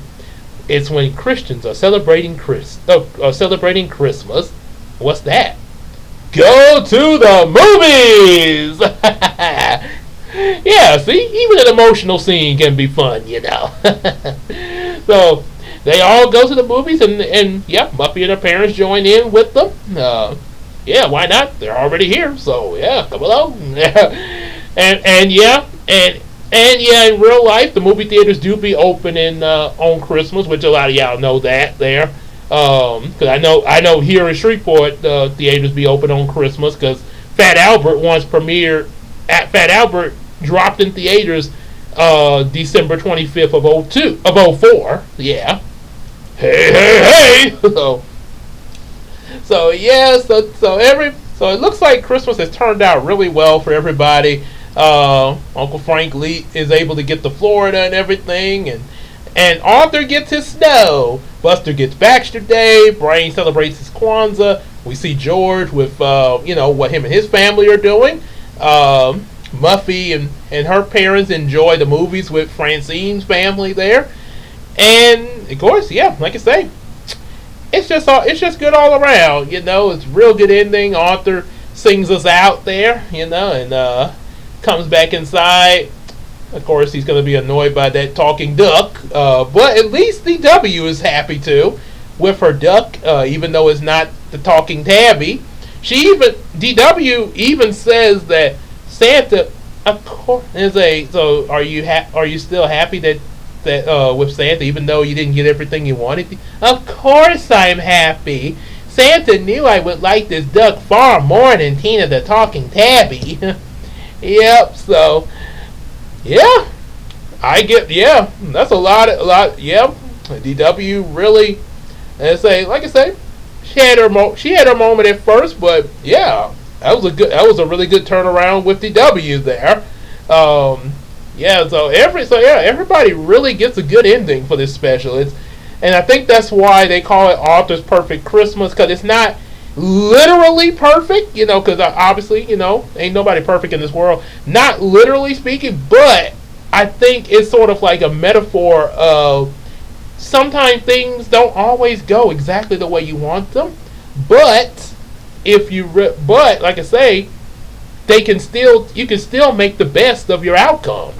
[SPEAKER 1] It's when Christians are celebrating Christmas. What's that? Go to the movies." Yeah, see, even an emotional scene can be fun, So they all go to the movies, and yeah, Muffy and her parents join in with them. Yeah, why not? They're already here, so yeah, come along. and in real life, the movie theaters do be opening on Christmas, which a lot of y'all know that there. Because I know here in Shreveport, the theaters be open on Christmas because Fat Albert dropped in theaters December 25th of 04. Yeah. Hey. So it looks like Christmas has turned out really well for everybody. Uncle Frank Lee is able to get to Florida and everything, and Arthur gets his snow. Buster gets Baxter Day. Brain celebrates his Kwanzaa. We see George with what him and his family are doing. Muffy and her parents enjoy the movies with Francine's family there, and of course, yeah, like I say, it's just good all around. It's a real good ending. Arthur sings us out there, and comes back inside. Of course, he's going to be annoyed by that talking duck, but at least the W is happy too with her duck, even though it's not the talking tabby. DW even says that Santa, of course, so are you still happy that with Santa, even though you didn't get everything you wanted? Of course I'm happy. Santa knew I would like this duck far more than Tina the talking tabby. Yep, so yeah, that's a lot. Yep, DW really, like I say, she had her moment at first, but yeah, that was a really good turnaround with DW there. Everybody really gets a good ending for this special. And I think that's why they call it Arthur's Perfect Christmas, because it's not literally perfect, because obviously, ain't nobody perfect in this world, not literally speaking, but I think it's sort of like a metaphor of sometimes things don't always go exactly the way you want them, but but like I say, you can still make the best of your outcome,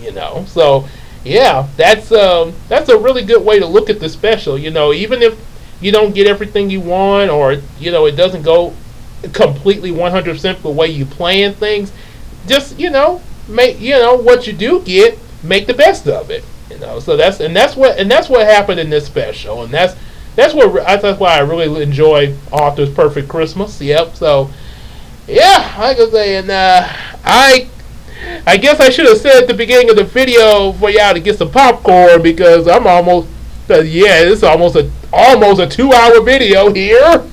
[SPEAKER 1] So yeah, that's a really good way to look at the special. Even if you don't get everything you want, or it doesn't go completely 100% the way you plan things. Just make what you do get, make the best of it. So that's what happened in this special, and that's why I really enjoy Arthur's Perfect Christmas. Yep. So yeah, like I say, and I guess I should have said at the beginning of the video for y'all to get some popcorn, because I'm almost it's almost a 2-hour video here.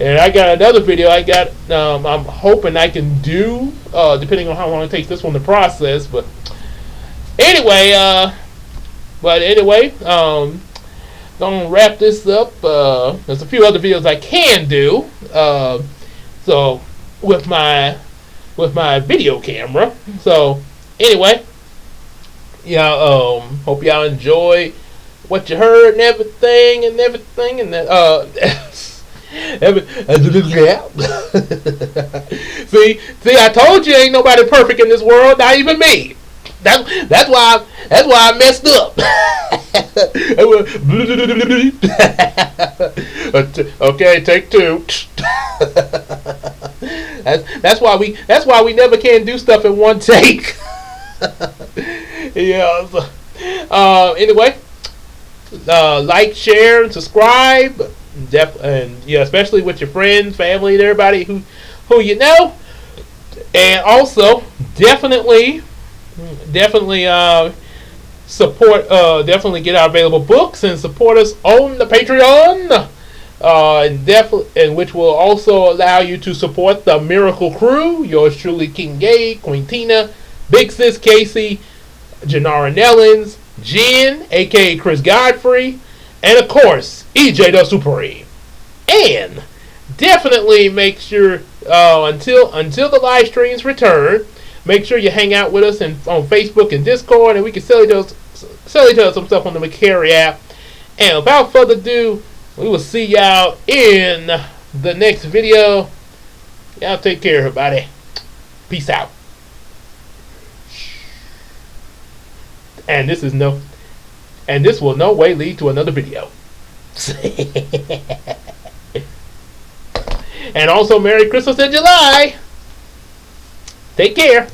[SPEAKER 1] And I got another video I'm hoping I can do, depending on how long it takes this one to process. But anyway, gonna wrap this up. There's a few other videos I can do. So with my video camera. So anyway, hope y'all enjoy what you heard and everything and that. See, I told you ain't nobody perfect in this world, not even me. That's why I messed up. Okay, take 2. That's why we never can do stuff in one take. Yeah. So, anyway, like, share, and subscribe. And especially with your friends, family, and everybody who you know. And also, definitely support. Definitely get our available books and support us on the Patreon. And which will also allow you to support the Miracle Crew. Yours truly, King Gay, Queen Tina, Big Sis Casey, Janara Nellens, Jen, aka Chris Godfrey, and of course EJ the Supreme. And definitely make sure until the live streams return, make sure you hang out with us on Facebook and Discord, and we can sell each other some stuff on the McCary app. And without further ado, we will see y'all in the next video. Y'all take care, everybody. Peace out. And this will no way lead to another video. And also, Merry Christmas in July. Take care.